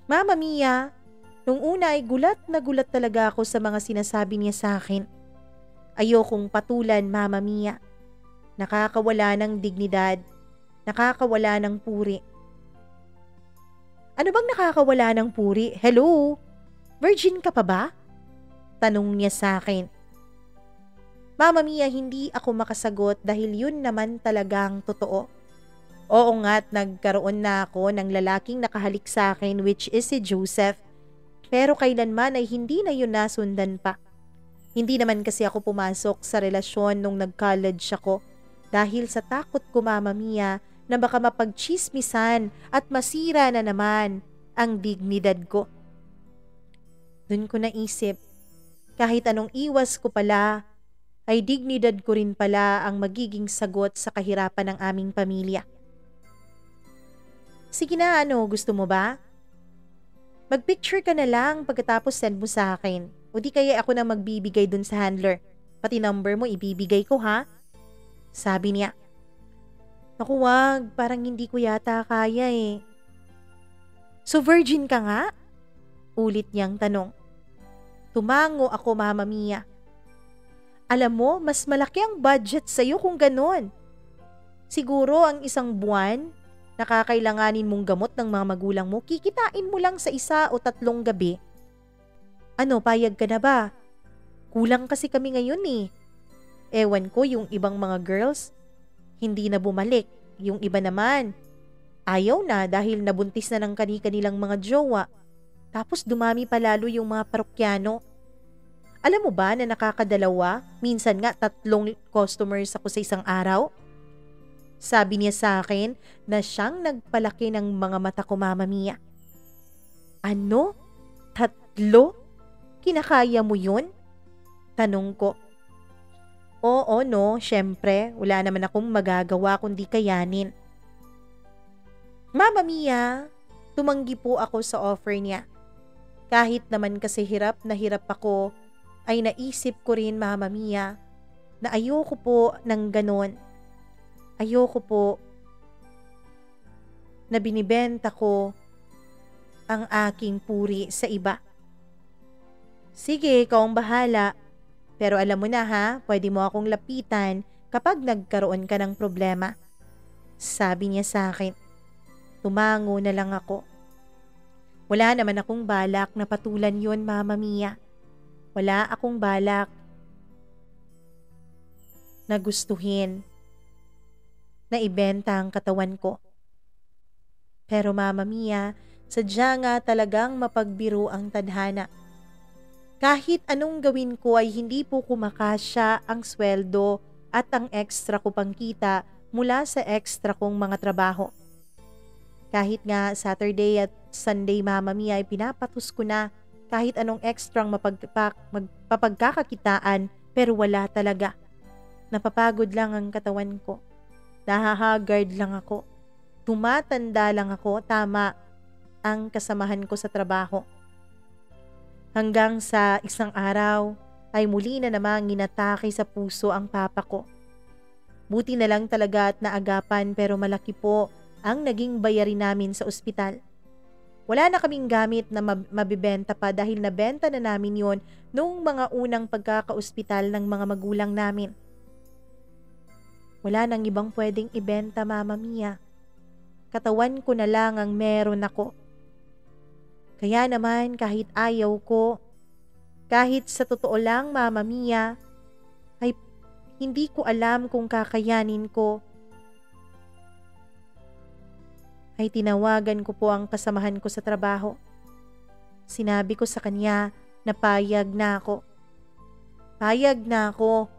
Mama Mia, nung una ay gulat na gulat talaga ako sa mga sinasabi niya sa akin. Ayokong patulan, Mama Mia. Nakakawala ng dignidad, nakakawala ng puri. Ano bang nakakawala ng puri? Hello? Virgin ka pa ba? Tanong niya sa akin. Mama Mia, hindi ako makasagot dahil yun naman talagang totoo. Oo nga't nagkaroon na ako ng lalaking nakahalik sa akin which is si Joseph. Pero kailanman ay hindi na yun nasundan pa. Hindi naman kasi ako pumasok sa relasyon nung nag-college ako dahil sa takot ko, Mama Mia, na baka mapagchismisan at masira na naman ang dignidad ko. Doon ko naisip, kahit anong iwas ko pala, ay dignidad ko rin pala ang magiging sagot sa kahirapan ng aming pamilya. Sige na, ano, gusto mo ba? Mag-picture ka na lang pagkatapos send mo sa akin. O di kaya ako na magbibigay dun sa handler. Pati number mo ibibigay ko ha? Sabi niya. Naku wag, parang hindi ko yata kaya eh. So virgin ka nga? Ulit niyang tanong. Tumango ako, Mama Mia. Alam mo, mas malaki ang budget sa'yo kung ganon. Siguro ang isang buwan, nakakailanganin mong gamot ng mga magulang mo, kikitain mo lang sa 1 o 3 gabi. Ano, payag ka na ba? Kulang kasi kami ngayon eh. Ewan ko yung ibang mga girls, hindi na bumalik. Yung iba naman, ayaw na dahil nabuntis na ng kani-kanilang mga jowa. Tapos dumami pa lalo yung mga parokyano. Alam mo ba na nakakadalawa, minsan nga 3 customers ako sa isang araw? Sabi niya sa akin na siyang nagpalaki ng mga mata ko, Mama Mia. Ano? 3? Kinakaya mo yun? Tanong ko. Oo, no, syempre, wala naman akong magagawa kundi kayanin. Mama Mia, tumanggi po ako sa offer niya. Kahit naman kasi hirap na hirap ako, ay naisip ko rin, Mama Mia, na ayoko po ng ganon. Ayoko po na binibenta ko ang aking puri sa iba. Sige, ikaw ang bahala. Pero alam mo na ha, pwede mo akong lapitan kapag nagkaroon ka ng problema. Sabi niya sa akin. Tumango na lang ako. Wala naman akong balak na patulan yon, Mama Mia. Wala akong balak na gustuhin na ibenta ang katawan ko. Pero Mama Mia, sadya nga talagang mapagbiro ang tadhana. Kahit anong gawin ko ay hindi po kumakasya ang sweldo at ang extra ko pang kita mula sa extra kong mga trabaho. Kahit nga Saturday at Sunday, Mama Mia, ay pinapatos ko na kahit anong extrang mapagkakakitaan, pero wala talaga. Napapagod lang ang katawan ko. Nahahagard lang ako. Tumatanda lang ako, tama ang kasamahan ko sa trabaho. Hanggang sa isang araw ay muli na namang inatake sa puso ang papa ko. Buti na lang talaga at naagapan, pero malaki po ang naging bayarin namin sa ospital. Wala na kaming gamit na mabibenta pa dahil nabenta na namin yon noong mga unang pagkaka-ospital ng mga magulang namin. Wala nang ibang pwedeng ibenta, Mama Mia. Katawan ko na lang ang meron ako. Kaya naman kahit ayaw ko, kahit sa totoo lang, Mama Mia, ay hindi ko alam kung kakayanin ko, ay tinawagan ko po ang kasamahan ko sa trabaho. Sinabi ko sa kanya na payag na ako. Payag na ako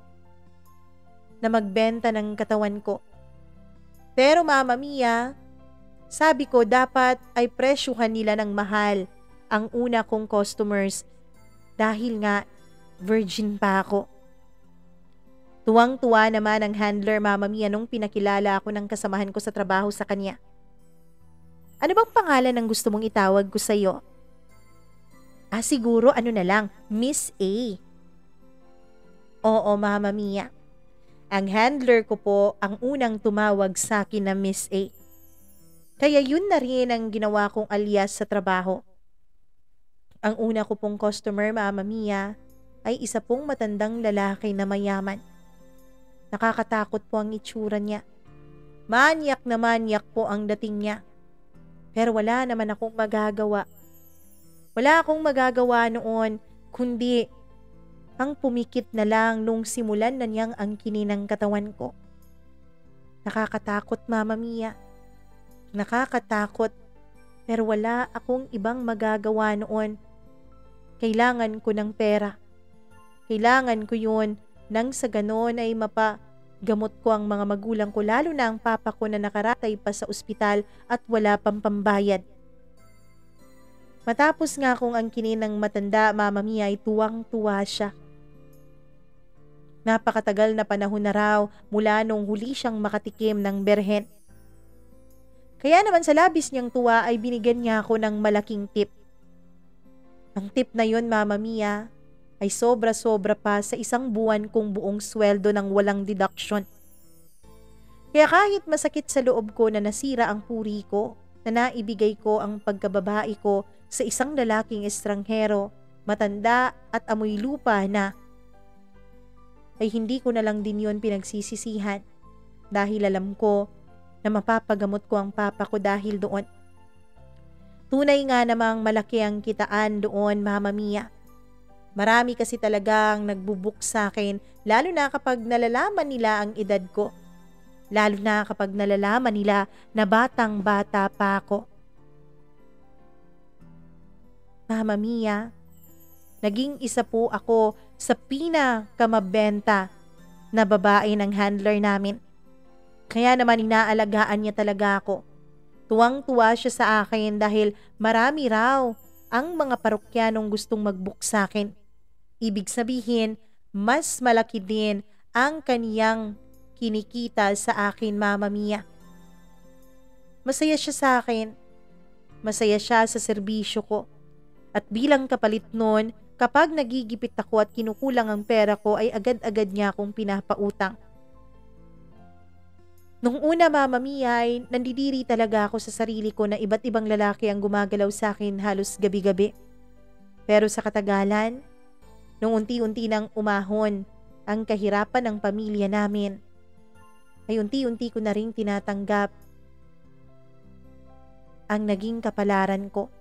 na magbenta ng katawan ko. Pero Mama Mia, sabi ko dapat ay presyuhan nila ng mahal ang una kong customers dahil nga virgin pa ako. Tuwang-tuwa naman ang handler, Mama Mia, nung pinakilala ako ng kasamahan ko sa trabaho sa kanya. Ano bang pangalan ang gusto mong itawag ko sa iyo? Siguro ano na lang, Miss A. Oo, Mama Mia. Ang handler ko po ang unang tumawag sa akin na Miss A. Kaya yun na rin ang ginawa kong alias sa trabaho. Ang una ko pong customer, Mama Mia, ay isa pong matandang lalaki na mayaman. Nakakatakot po ang itsura niya. Manyak na manyak po ang dating niya. Pero wala naman akong magagawa. Wala akong magagawa noon, kundi ang pumikit na lang nung simulan na niyang angkinin ang katawan ko. Nakakatakot, Mama Mia. Nakakatakot, pero wala akong ibang magagawa noon. Kailangan ko ng pera. Kailangan ko yun nang sa ganon ay mapagamot ko ang mga magulang ko, lalo na ang papa ko na nakaratay pa sa ospital at wala pang pambayad. Matapos nga akong angkinin ng matanda, Mama Mia, ay tuwang-tuwa siya. Napakatagal na panahon na raw mula nung huli siyang makatikim ng berhen. Kaya naman sa labis niyang tuwa ay binigyan niya ako ng malaking tip. Ang tip na yun, Mama Mia, ay sobra-sobra pa sa isang buwan kong buong sweldo ng walang deduction. Kaya kahit masakit sa loob ko na nasira ang puri ko, na naibigay ko ang pagkababae ko sa isang lalaking estranghero, matanda at amoy lupa na, ay hindi ko na lang din yun pinagsisisihan dahil alam ko na mapapagamot ko ang papa ko dahil doon. Tunay nga namang malaki ang kitaan doon, Mama Mia. Marami kasi talagang nagbubook sa akin, lalo na kapag nalalaman nila ang edad ko. Lalo na kapag nalalaman nila na batang-bata pa ako. Mama Mia, naging isa po ako sa pinakamabenta na babae ng handler namin. Kaya naman inaalagaan niya talaga ako. Tuwang-tuwa siya sa akin dahil marami raw ang mga parokyanong gustong mag-book sa akin. Ibig sabihin, mas malaki din ang kaniyang kinikita sa akin, Mama Mia. Masaya siya sa akin. Masaya siya sa serbisyo ko. At bilang kapalit nun, kapag nagigipit ako at kinukulang ang pera ko ay agad-agad niya akong pinapautang. Nung una, Mama Mia, ay nandidiri talaga ako sa sarili ko na iba't ibang lalaki ang gumagalaw sa akin halos gabi-gabi. Pero sa katagalan, nung unti-unti nang umahon ang kahirapan ng pamilya namin, ay unti-unti ko na ring tinatanggap ang naging kapalaran ko.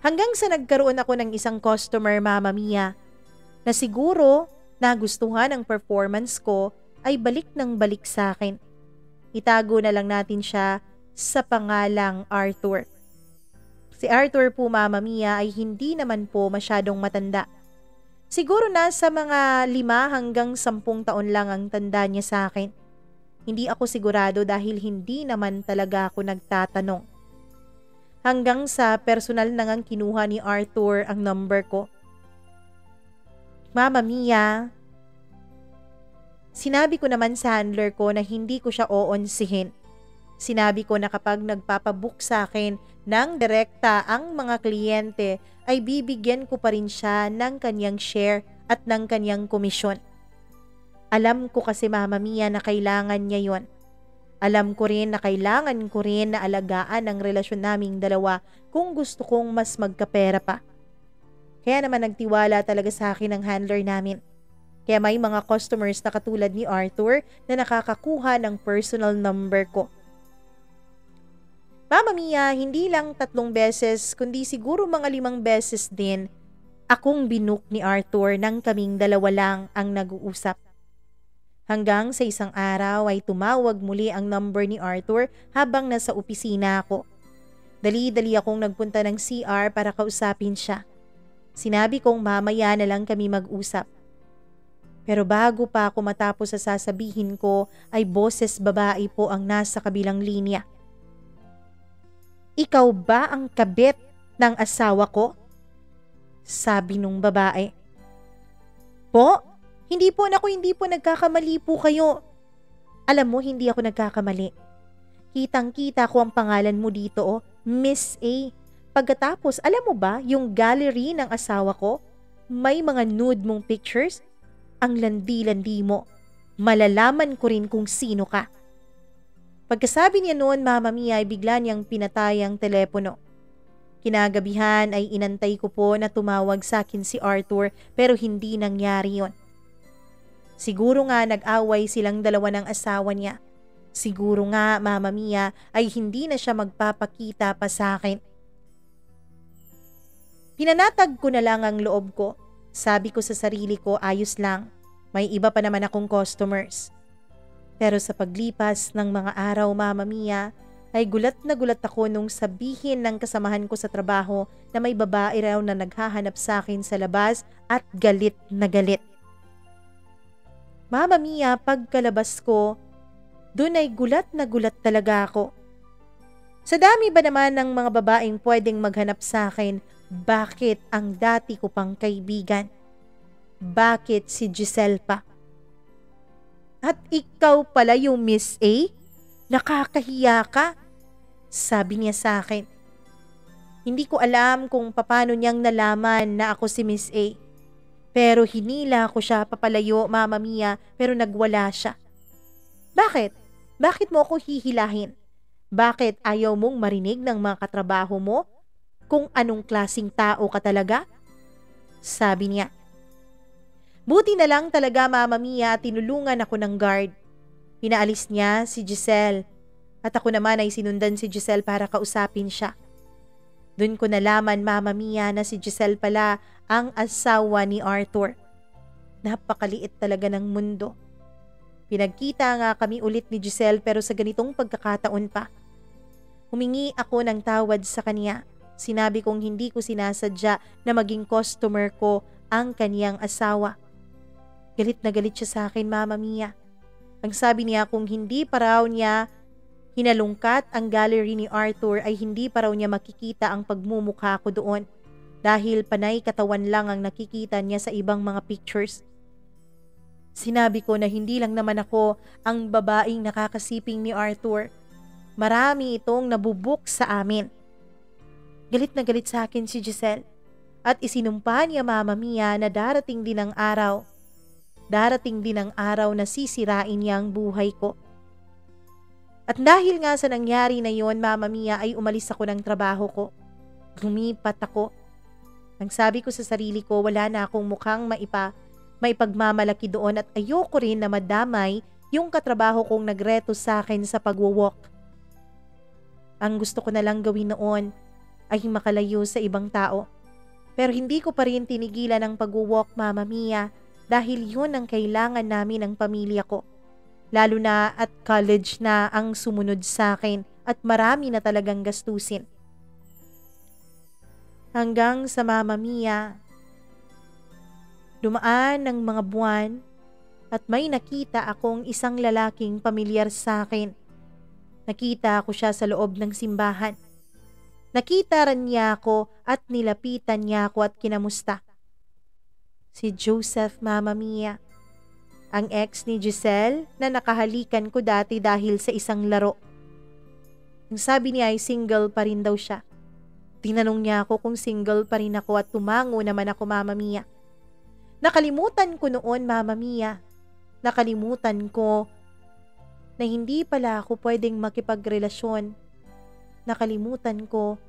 Hanggang sa nagkaroon ako ng isang customer, Mama Mia, na siguro nagustuhan ang performance ko ay balik ng balik sa akin. Itago na lang natin siya sa pangalang Arthur. Si Arthur po, Mama Mia, ay hindi naman po masyadong matanda. Siguro nasa mga 5 hanggang 10 taon lang ang tanda niya sa akin. Hindi ako sigurado dahil hindi naman talaga ako nagtatanong. Hanggang sa personal na ngang kinuha ni Arthur ang number ko. Mama Mia, sinabi ko naman sa handler ko na hindi ko siya oonsihin. Sinabi ko na kapag nagpapabook sa akin ng direkta ang mga kliyente ay bibigyan ko pa rin siya ng kanyang share at ng kanyang komisyon. Alam ko kasi, Mama Mia, na kailangan niya yon. Alam ko rin na kailangan ko rin na alagaan ang relasyon naming dalawa kung gusto kong mas magkapera pa. Kaya naman nagtiwala talaga sa akin ang handler namin. Kaya may mga customers na katulad ni Arthur na nakakakuha ng personal number ko. Mama Mia, hindi lang 3 beses kundi siguro mga 5 beses din akong binook ni Arthur nang kaming dalawa lang ang nag-uusap. Hanggang sa isang araw ay tumawag muli ang number ni Arthur habang nasa opisina ako. Dali-dali akong nagpunta ng CR para kausapin siya. Sinabi kong mamaya na lang kami mag-usap. Pero bago pa ako matapos sa sasabihin ko ay boses babae po ang nasa kabilang linya. Ikaw ba ang kabit ng asawa ko? Sabi nung babae. Po? Hindi po nagkakamali po kayo. Alam mo, hindi ako nagkakamali. Kitang-kita ko ang pangalan mo dito, oh, Miss A. Pagkatapos, alam mo ba, yung gallery ng asawa ko, may mga nude mong pictures? Ang landi-landi mo. Malalaman ko rin kung sino ka. Pagkasabi niya noon, Mama Mia, ay bigla niyang pinatay ang telepono. Kinagabihan ay inantay ko po na tumawag sa akin si Arthur pero hindi nangyari yon. Siguro nga nag-away silang dalawa ng asawa niya. Siguro nga, Mama Mia, ay hindi na siya magpapakita pa sa akin. Pinanatag ko na lang ang loob ko. Sabi ko sa sarili ko, ayos lang. May iba pa naman akong customers. Pero sa paglipas ng mga araw, Mama Mia, ay gulat na gulat ako nung sabihin ng kasamahan ko sa trabaho na may babae raw na naghahanap sa akin sa labas at galit na galit. Mama Mia, pagkalabas ko, dun ay gulat na gulat talaga ako. Sa dami ba naman ng mga babaeng pwedeng maghanap sa akin, bakit ang dati ko pang kaibigan? Bakit si Giselle pa? At ikaw pala yung Miss A? Nakakahiya ka? Sabi niya sa akin. Hindi ko alam kung paano niyang nalaman na ako si Miss A. Pero hinila ko siya papalayo, Mama Mia, pero nagwala siya. Bakit? Bakit mo ako hihilahin? Bakit ayaw mong marinig ng mga katrabaho mo kung anong klasing tao ka talaga? Sabi niya. Buti na lang talaga, Mama Mia, tinulungan ako ng guard. Pinaalis niya si Giselle at ako naman ay sinundan si Giselle para kausapin siya. Doon ko nalaman, Mama Mia, na si Giselle pala ang asawa ni Arthur. Napakaliit talaga ng mundo. Pinagkita nga kami ulit ni Giselle pero sa ganitong pagkakataon pa. Humingi ako ng tawad sa kanya. Sinabi kong hindi ko sinasadya na maging customer ko ang kaniyang asawa. Galit na galit siya sa akin, Mama Mia. Ang sabi niya kung hindi pa raw niya hinalungkat ang gallery ni Arthur ay hindi pa raw niya makikita ang pagmumukha ko doon dahil panay katawan lang ang nakikita niya sa ibang mga pictures. Sinabi ko na hindi lang naman ako ang babaeng nakakasiping ni Arthur. Marami itong nabubuk sa amin. Galit na galit sa akin si Giselle at isinumpa niya Mama Mia na darating din ang araw. Darating din ang araw na sisirain niya ang buhay ko. At dahil nga sa nangyari na yon, Mama Mia, ay umalis ako ng trabaho ko. Lumipat ako. Ang sabi ko sa sarili ko, wala na akong mukhang maipagmamalaki doon at ayoko rin na madamay yung katrabaho kong nagreto sa akin sa pagwo-walk. Ang gusto ko na lang gawin noon ay makalayo sa ibang tao. Pero hindi ko pa rin tinigilan ang pagwo-walk, Mama Mia, dahil yun ang kailangan namin ng pamilya ko. Lalo na at college na ang sumunod sa akin at marami na talagang gastusin. Hanggang sa Mama Mia, dumaan ng mga buwan at may nakita akong isang lalaking pamilyar sa akin. Nakita ko siya sa loob ng simbahan. Nakita rin niya ako at nilapitan niya ako at kinamusta. Si Joseph, Mama Mia. Ang ex ni Giselle na nakahalikan ko dati dahil sa isang laro. Ang sabi niya ay single pa rin daw siya. Tinanong niya ako kung single pa rin ako at tumango naman ako, Mama Mia. Nakalimutan ko noon, Mama Mia. Nakalimutan ko na hindi pala ako pwedeng makipagrelasyon. Nakalimutan ko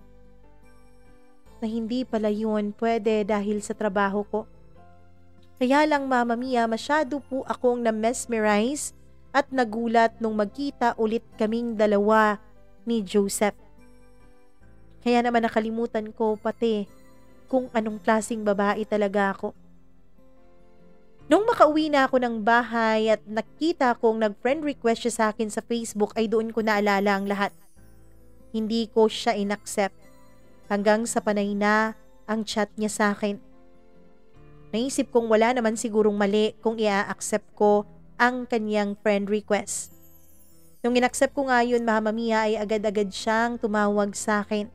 na hindi pala yun pwede dahil sa trabaho ko. Kaya lang, Mama Mia, masyado po akong na-mesmerize at nagulat nung magkita ulit kaming dalawa ni Joseph. Kaya naman nakalimutan ko pati kung anong klaseng babae talaga ako. Nung makauwi na ako ng bahay at nakita kong nag-friend request siya sa akin sa Facebook, ay doon ko naalala ang lahat. Hindi ko siya inaccept hanggang sa panay na ang chat niya sa akin. Naisip kong wala naman sigurong mali kung i-accept ko ang kanyang friend request. Nung in-accept ko nga yun, Mama Mia, ay agad-agad siyang tumawag sa akin.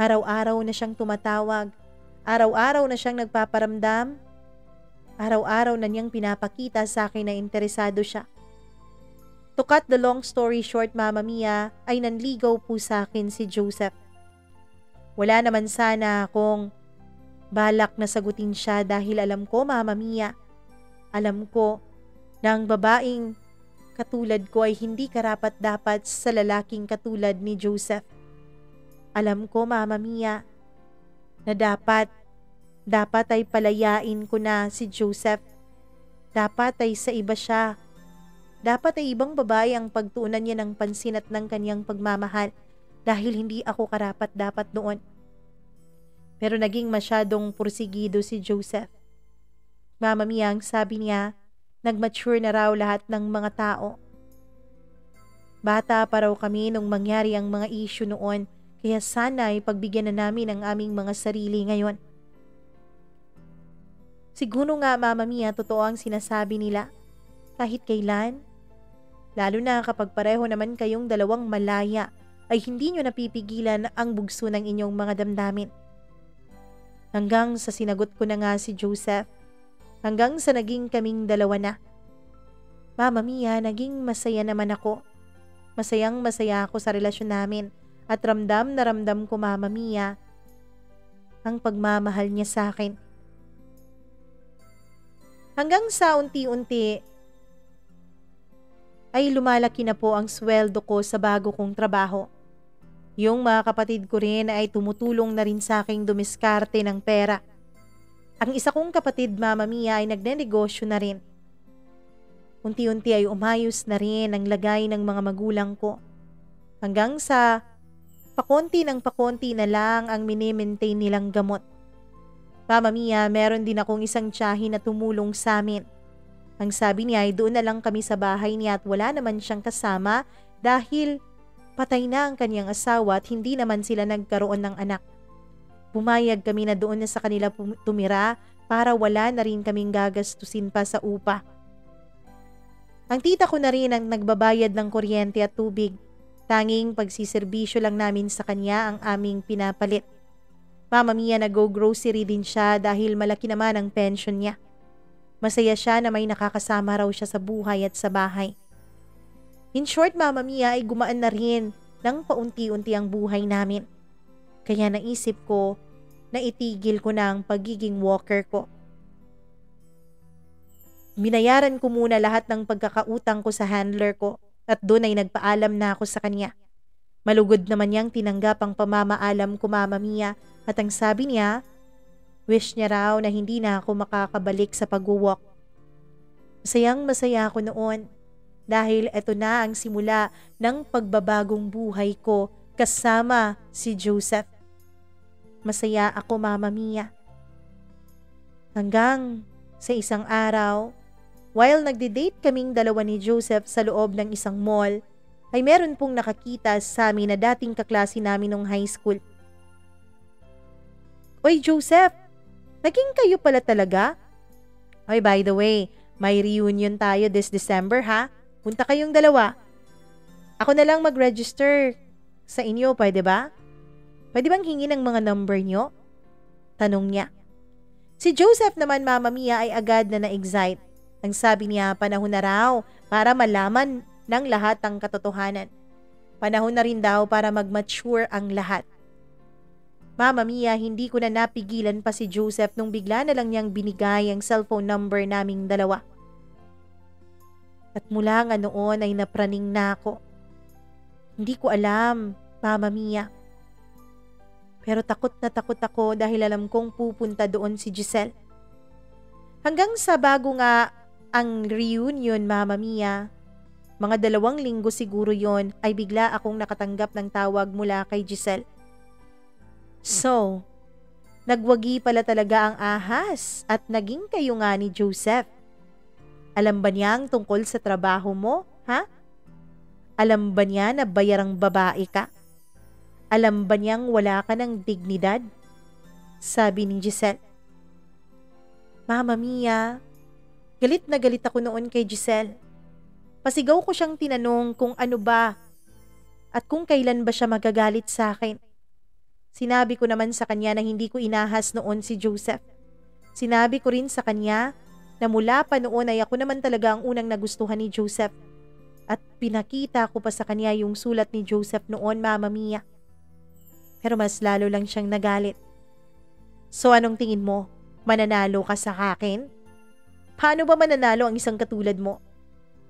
Araw-araw na siyang tumatawag. Araw-araw na siyang nagpaparamdam. Araw-araw na niyang pinapakita sa akin na interesado siya. To cut the long story short, Mama Mia, ay nanligaw po sa akin si Joseph. Wala naman sana akong balak na sagutin siya dahil alam ko, Mama Mia, alam ko na ang babaeng katulad ko ay hindi karapat-dapat sa lalaking katulad ni Joseph. Alam ko, Mama Mia, na dapat ay palayain ko na si Joseph. Dapat ay sa iba siya. Dapat ay ibang babae ang pagtuunan niya ng pansin at ng kanyang pagmamahal dahil hindi ako karapat-dapat doon. Pero naging masyadong pursigido si Joseph. Mama Mia, ang sabi niya, nag-mature na raw lahat ng mga tao. Bata pa raw kami nung mangyari ang mga issue noon, kaya sana ay pagbigyan na namin ang aming mga sarili ngayon. Siguro nga, Mama Mia, totoo ang sinasabi nila. Kahit kailan, lalo na kapag pareho naman kayong dalawang malaya, ay hindi nyo napipigilan ang bugso ng inyong mga damdamin. Hanggang sa sinagot ko na nga si Joseph. Hanggang sa naging kaming dalawa na. Mama Mia, naging masaya naman ako. Masayang masaya ako sa relasyon namin at ramdam na ramdam ko, Mama Mia, ang pagmamahal niya sa akin. Hanggang sa unti-unti ay lumalaki na po ang sweldo ko sa bago kong trabaho. Yung mga kapatid ko rin ay tumutulong na rin sa aking dumiskarte ng pera. Ang isa kong kapatid, Mama Mia, ay nagnenegosyo na rin. Unti-unti ay umayos na rin ang lagay ng mga magulang ko. Hanggang sa pakonti ng pakonti na lang ang mini-maintain nilang gamot. Mama Mia, meron din akong isang tiyahin na tumulong sa amin. Ang sabi niya ay doon na lang kami sa bahay niya at wala naman siyang kasama dahil patay na ang kanyang asawa at hindi naman sila nagkaroon ng anak. Pumayag kami na doon na sa kanila tumira para wala na rin kaming gagastusin pa sa upa. Ang tita ko na rin ang nagbabayad ng kuryente at tubig. Tanging pagsiserbisyo lang namin sa kanya ang aming pinapalit. Mama Mia, nag-go-grocery din siya dahil malaki naman ang pension niya. Masaya siya na may nakakasama raw siya sa buhay at sa bahay. In short, Mama Mia, ay gumaan na rin ng paunti-unti ang buhay namin. Kaya naisip ko na itigil ko na ang pagiging walker ko. Binayaran ko muna lahat ng pagkakautang ko sa handler ko at doon ay nagpaalam na ako sa kanya. Malugod naman niyang tinanggap ang pamamaalam ko, Mama Mia, at ang sabi niya, wish niya raw na hindi na ako makakabalik sa pag-walk. Masayang masaya ako noon dahil eto na ang simula ng pagbabagong buhay ko kasama si Joseph. Masaya ako, Mama Mia. Hanggang sa isang araw, while nagde-date kaming dalawa ni Joseph sa loob ng isang mall, ay meron pong nakakita sa amin na dating kaklase namin nung high school. Oy Joseph, naging kayo pala talaga? Oy, by the way, may reunion tayo this December ha? Punta kayong dalawa. Ako na lang mag-register sa inyo, pwede ba? Pwede bang hingi ng mga number nyo? Tanong niya. Si Joseph naman, Mama Mia, ay agad na na-excite. Ang sabi niya, panahon na raw para malaman ng lahat ang katotohanan. Panahon na rin daw para mag-mature ang lahat. Mama Mia, hindi ko na napigilan pa si Joseph nung bigla na lang niyang binigay ang cellphone number naming dalawa. At mula nga noon ay napraning na ako. Hindi ko alam, Mama Mia. Pero takot na takot ako dahil alam kong pupunta doon si Giselle. Hanggang sa bago nga ang reunion, Mama Mia, mga 2 linggo siguro yon ay bigla akong nakatanggap ng tawag mula kay Giselle. So, nagwagi pala talaga ang ahas at naging kayo nga ni Joseph. Alam ba niyang tungkol sa trabaho mo, ha? Alam ba niya na bayarang babae ka? Alam ba niyang wala ka ng dignidad? Sabi ni Giselle. Mama Mia, galit na galit ako noon kay Giselle. Pasigaw ko siyang tinanong kung ano ba at kung kailan ba siya magagalit sa akin. Sinabi ko naman sa kanya na hindi ko inahas noon si Joseph. Sinabi ko rin sa kanya na mula pa noon ay ako naman talaga ang unang nagustuhan ni Joseph. At pinakita ko pa sa kanya yung sulat ni Joseph noon, Mama Mia. Pero mas lalo lang siyang nagalit. So anong tingin mo? Mananalo ka sa akin? Paano ba mananalo ang isang katulad mo?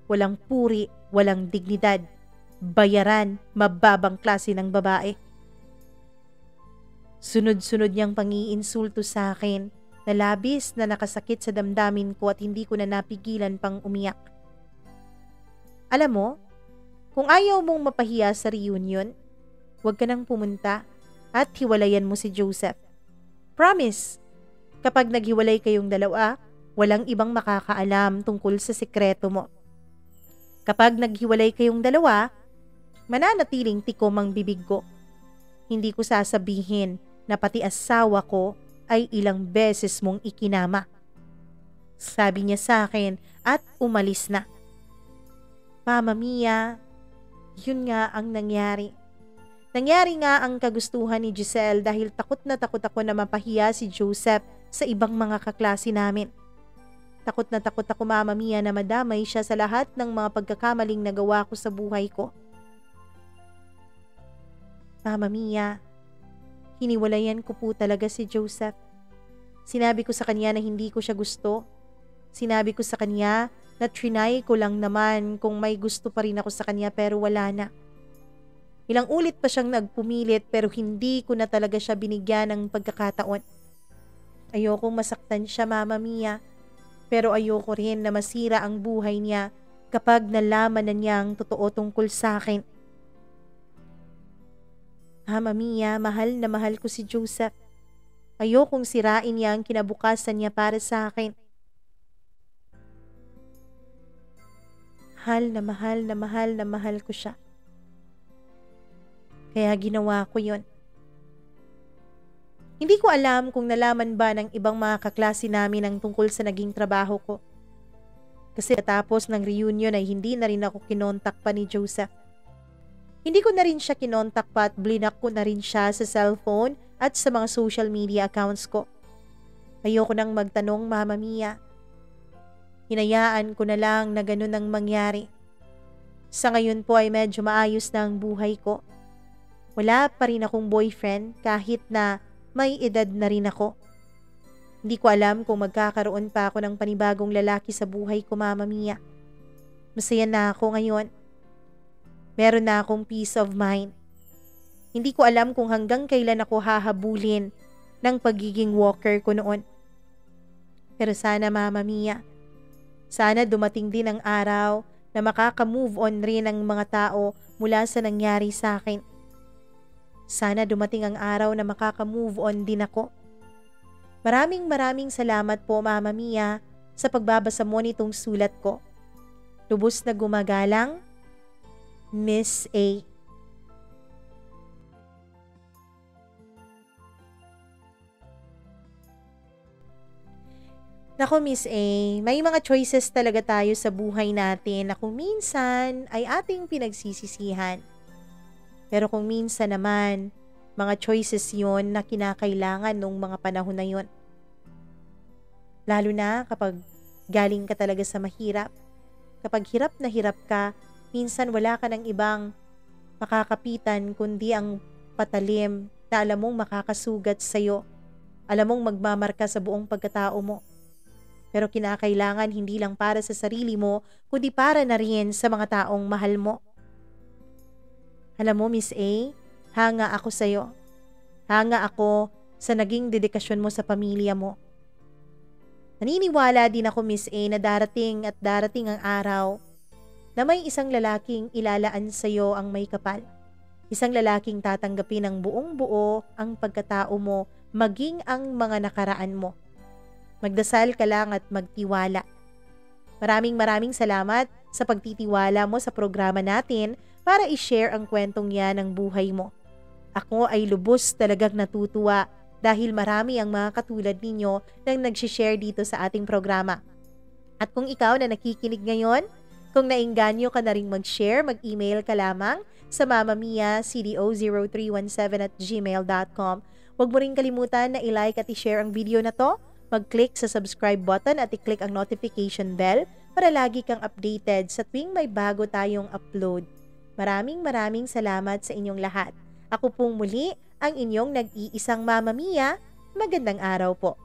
Walang puri, walang dignidad, bayaran, mababang klase ng babae. Sunod-sunod niyang pangiinsulto sa akin na labis na nakasakit sa damdamin ko at hindi ko na napigilan pang umiyak. Alam mo, kung ayaw mong mapahiya sa reunion, huwag ka nang pumunta at hiwalayan mo si Joseph. Promise, kapag naghiwalay kayong dalawa, walang ibang makakaalam tungkol sa sikreto mo. Kapag naghiwalay kayong dalawa, mananatiling tikom ang bibig ko. Hindi ko sasabihin na pati asawa ko ay ilang beses mong ikinama. Sabi niya sa akin at umalis na. Mama Mia, yun nga ang nangyari. Nangyari nga ang kagustuhan ni Giselle dahil takot na takot ako na mapahiya si Joseph sa ibang mga kaklase namin. Takot na takot ako, Mama Mia, na madamay siya sa lahat ng mga pagkakamaling nagawa ko sa buhay ko. Mama Mia, hiniwalayan ko po talaga si Joseph. Sinabi ko sa kanya na hindi ko siya gusto. Sinabi ko sa kanya na trinay ko lang naman kung may gusto pa rin ako sa kanya pero wala na. Ilang ulit pa siyang nagpumilit pero hindi ko na talaga siya binigyan ng pagkakataon. Ayokong masaktan siya, Mama Mia. Pero ayoko rin na masira ang buhay niya kapag nalaman na niya ang totoo tungkol sa akin. Mama Mia, mahal na mahal ko si Joseph. Ayokong sirain niya ang kinabukasan niya para sa akin. Mahal na mahal na mahal na mahal ko siya. Kaya ginawa ko yon. Hindi ko alam kung nalaman ba ng ibang mga kaklase namin ang tungkol sa naging trabaho ko. Kasi tapos ng reunion ay hindi na rin ako kinontak pa ni Joseph. Hindi ko na rin siya kinontak pa at blinak ko na rin siya sa cellphone at sa mga social media accounts ko. Ayoko nang magtanong, Mama Mia. Hinayaan ko na lang na ganun ang mangyari. Sa ngayon po ay medyo maayos na ang buhay ko. Wala pa rin akong boyfriend kahit na may edad na rin ako. Hindi ko alam kung magkakaroon pa ako ng panibagong lalaki sa buhay ko, Mama Mia. Masaya na ako ngayon. Meron na akong peace of mind. Hindi ko alam kung hanggang kailan ako hahabulin ng pagiging walker ko noon. Pero sana, Mama Mia, sana dumating din ang araw na makaka-move on rin ang mga tao mula sa nangyari sa akin. Sana dumating ang araw na makaka-move on din ako. Maraming salamat po, Mama Mia, sa pagbabasa mo nitong sulat ko. Lubos na gumagalang, Miss A. Naku, Miss A, may mga choices talaga tayo sa buhay natin na kung minsan ay ating pinagsisisihan. Pero kung minsan naman, mga choices yon na kinakailangan nung mga panahon na yon. Lalo na kapag galing ka talaga sa mahirap. Kapag hirap na hirap ka, minsan wala ka ng ibang makakapitan kundi ang patalim na alam mong makakasugat sa'yo. Alam mong magmamarka sa buong pagkatao mo. Pero kinakailangan hindi lang para sa sarili mo, kundi para na rin sa mga taong mahal mo. Alam mo, Miss A, hanga ako sa'yo. Hanga ako sa naging dedikasyon mo sa pamilya mo. Naniniwala din ako, Miss A, na darating at darating ang araw na may isang lalaking ilalaan sa'yo ang may kapal. Isang lalaking tatanggapin ng buong buo ang pagkatao mo, maging ang mga nakaraan mo. Magdasal ka lang at magtiwala. Maraming salamat sa pagtitiwala mo sa programa natin para i-share ang kwentong yan ng buhay mo. Ako ay lubos talagang natutuwa dahil marami ang mga katulad ninyo nang nag-share dito sa ating programa. At kung ikaw na nakikinig ngayon, kung nainganyo ka na rin mag-share, mag-email ka lamang sa mamamia.cdo0317@gmail.com. Huwag mo rin kalimutan na i-like at i-share ang video na to. Mag-click sa subscribe button at i-click ang notification bell para lagi kang updated sa tuwing may bago tayong upload. Maraming salamat sa inyong lahat. Ako pong muli ang inyong nag-iisang Mama Mia. Magandang araw po.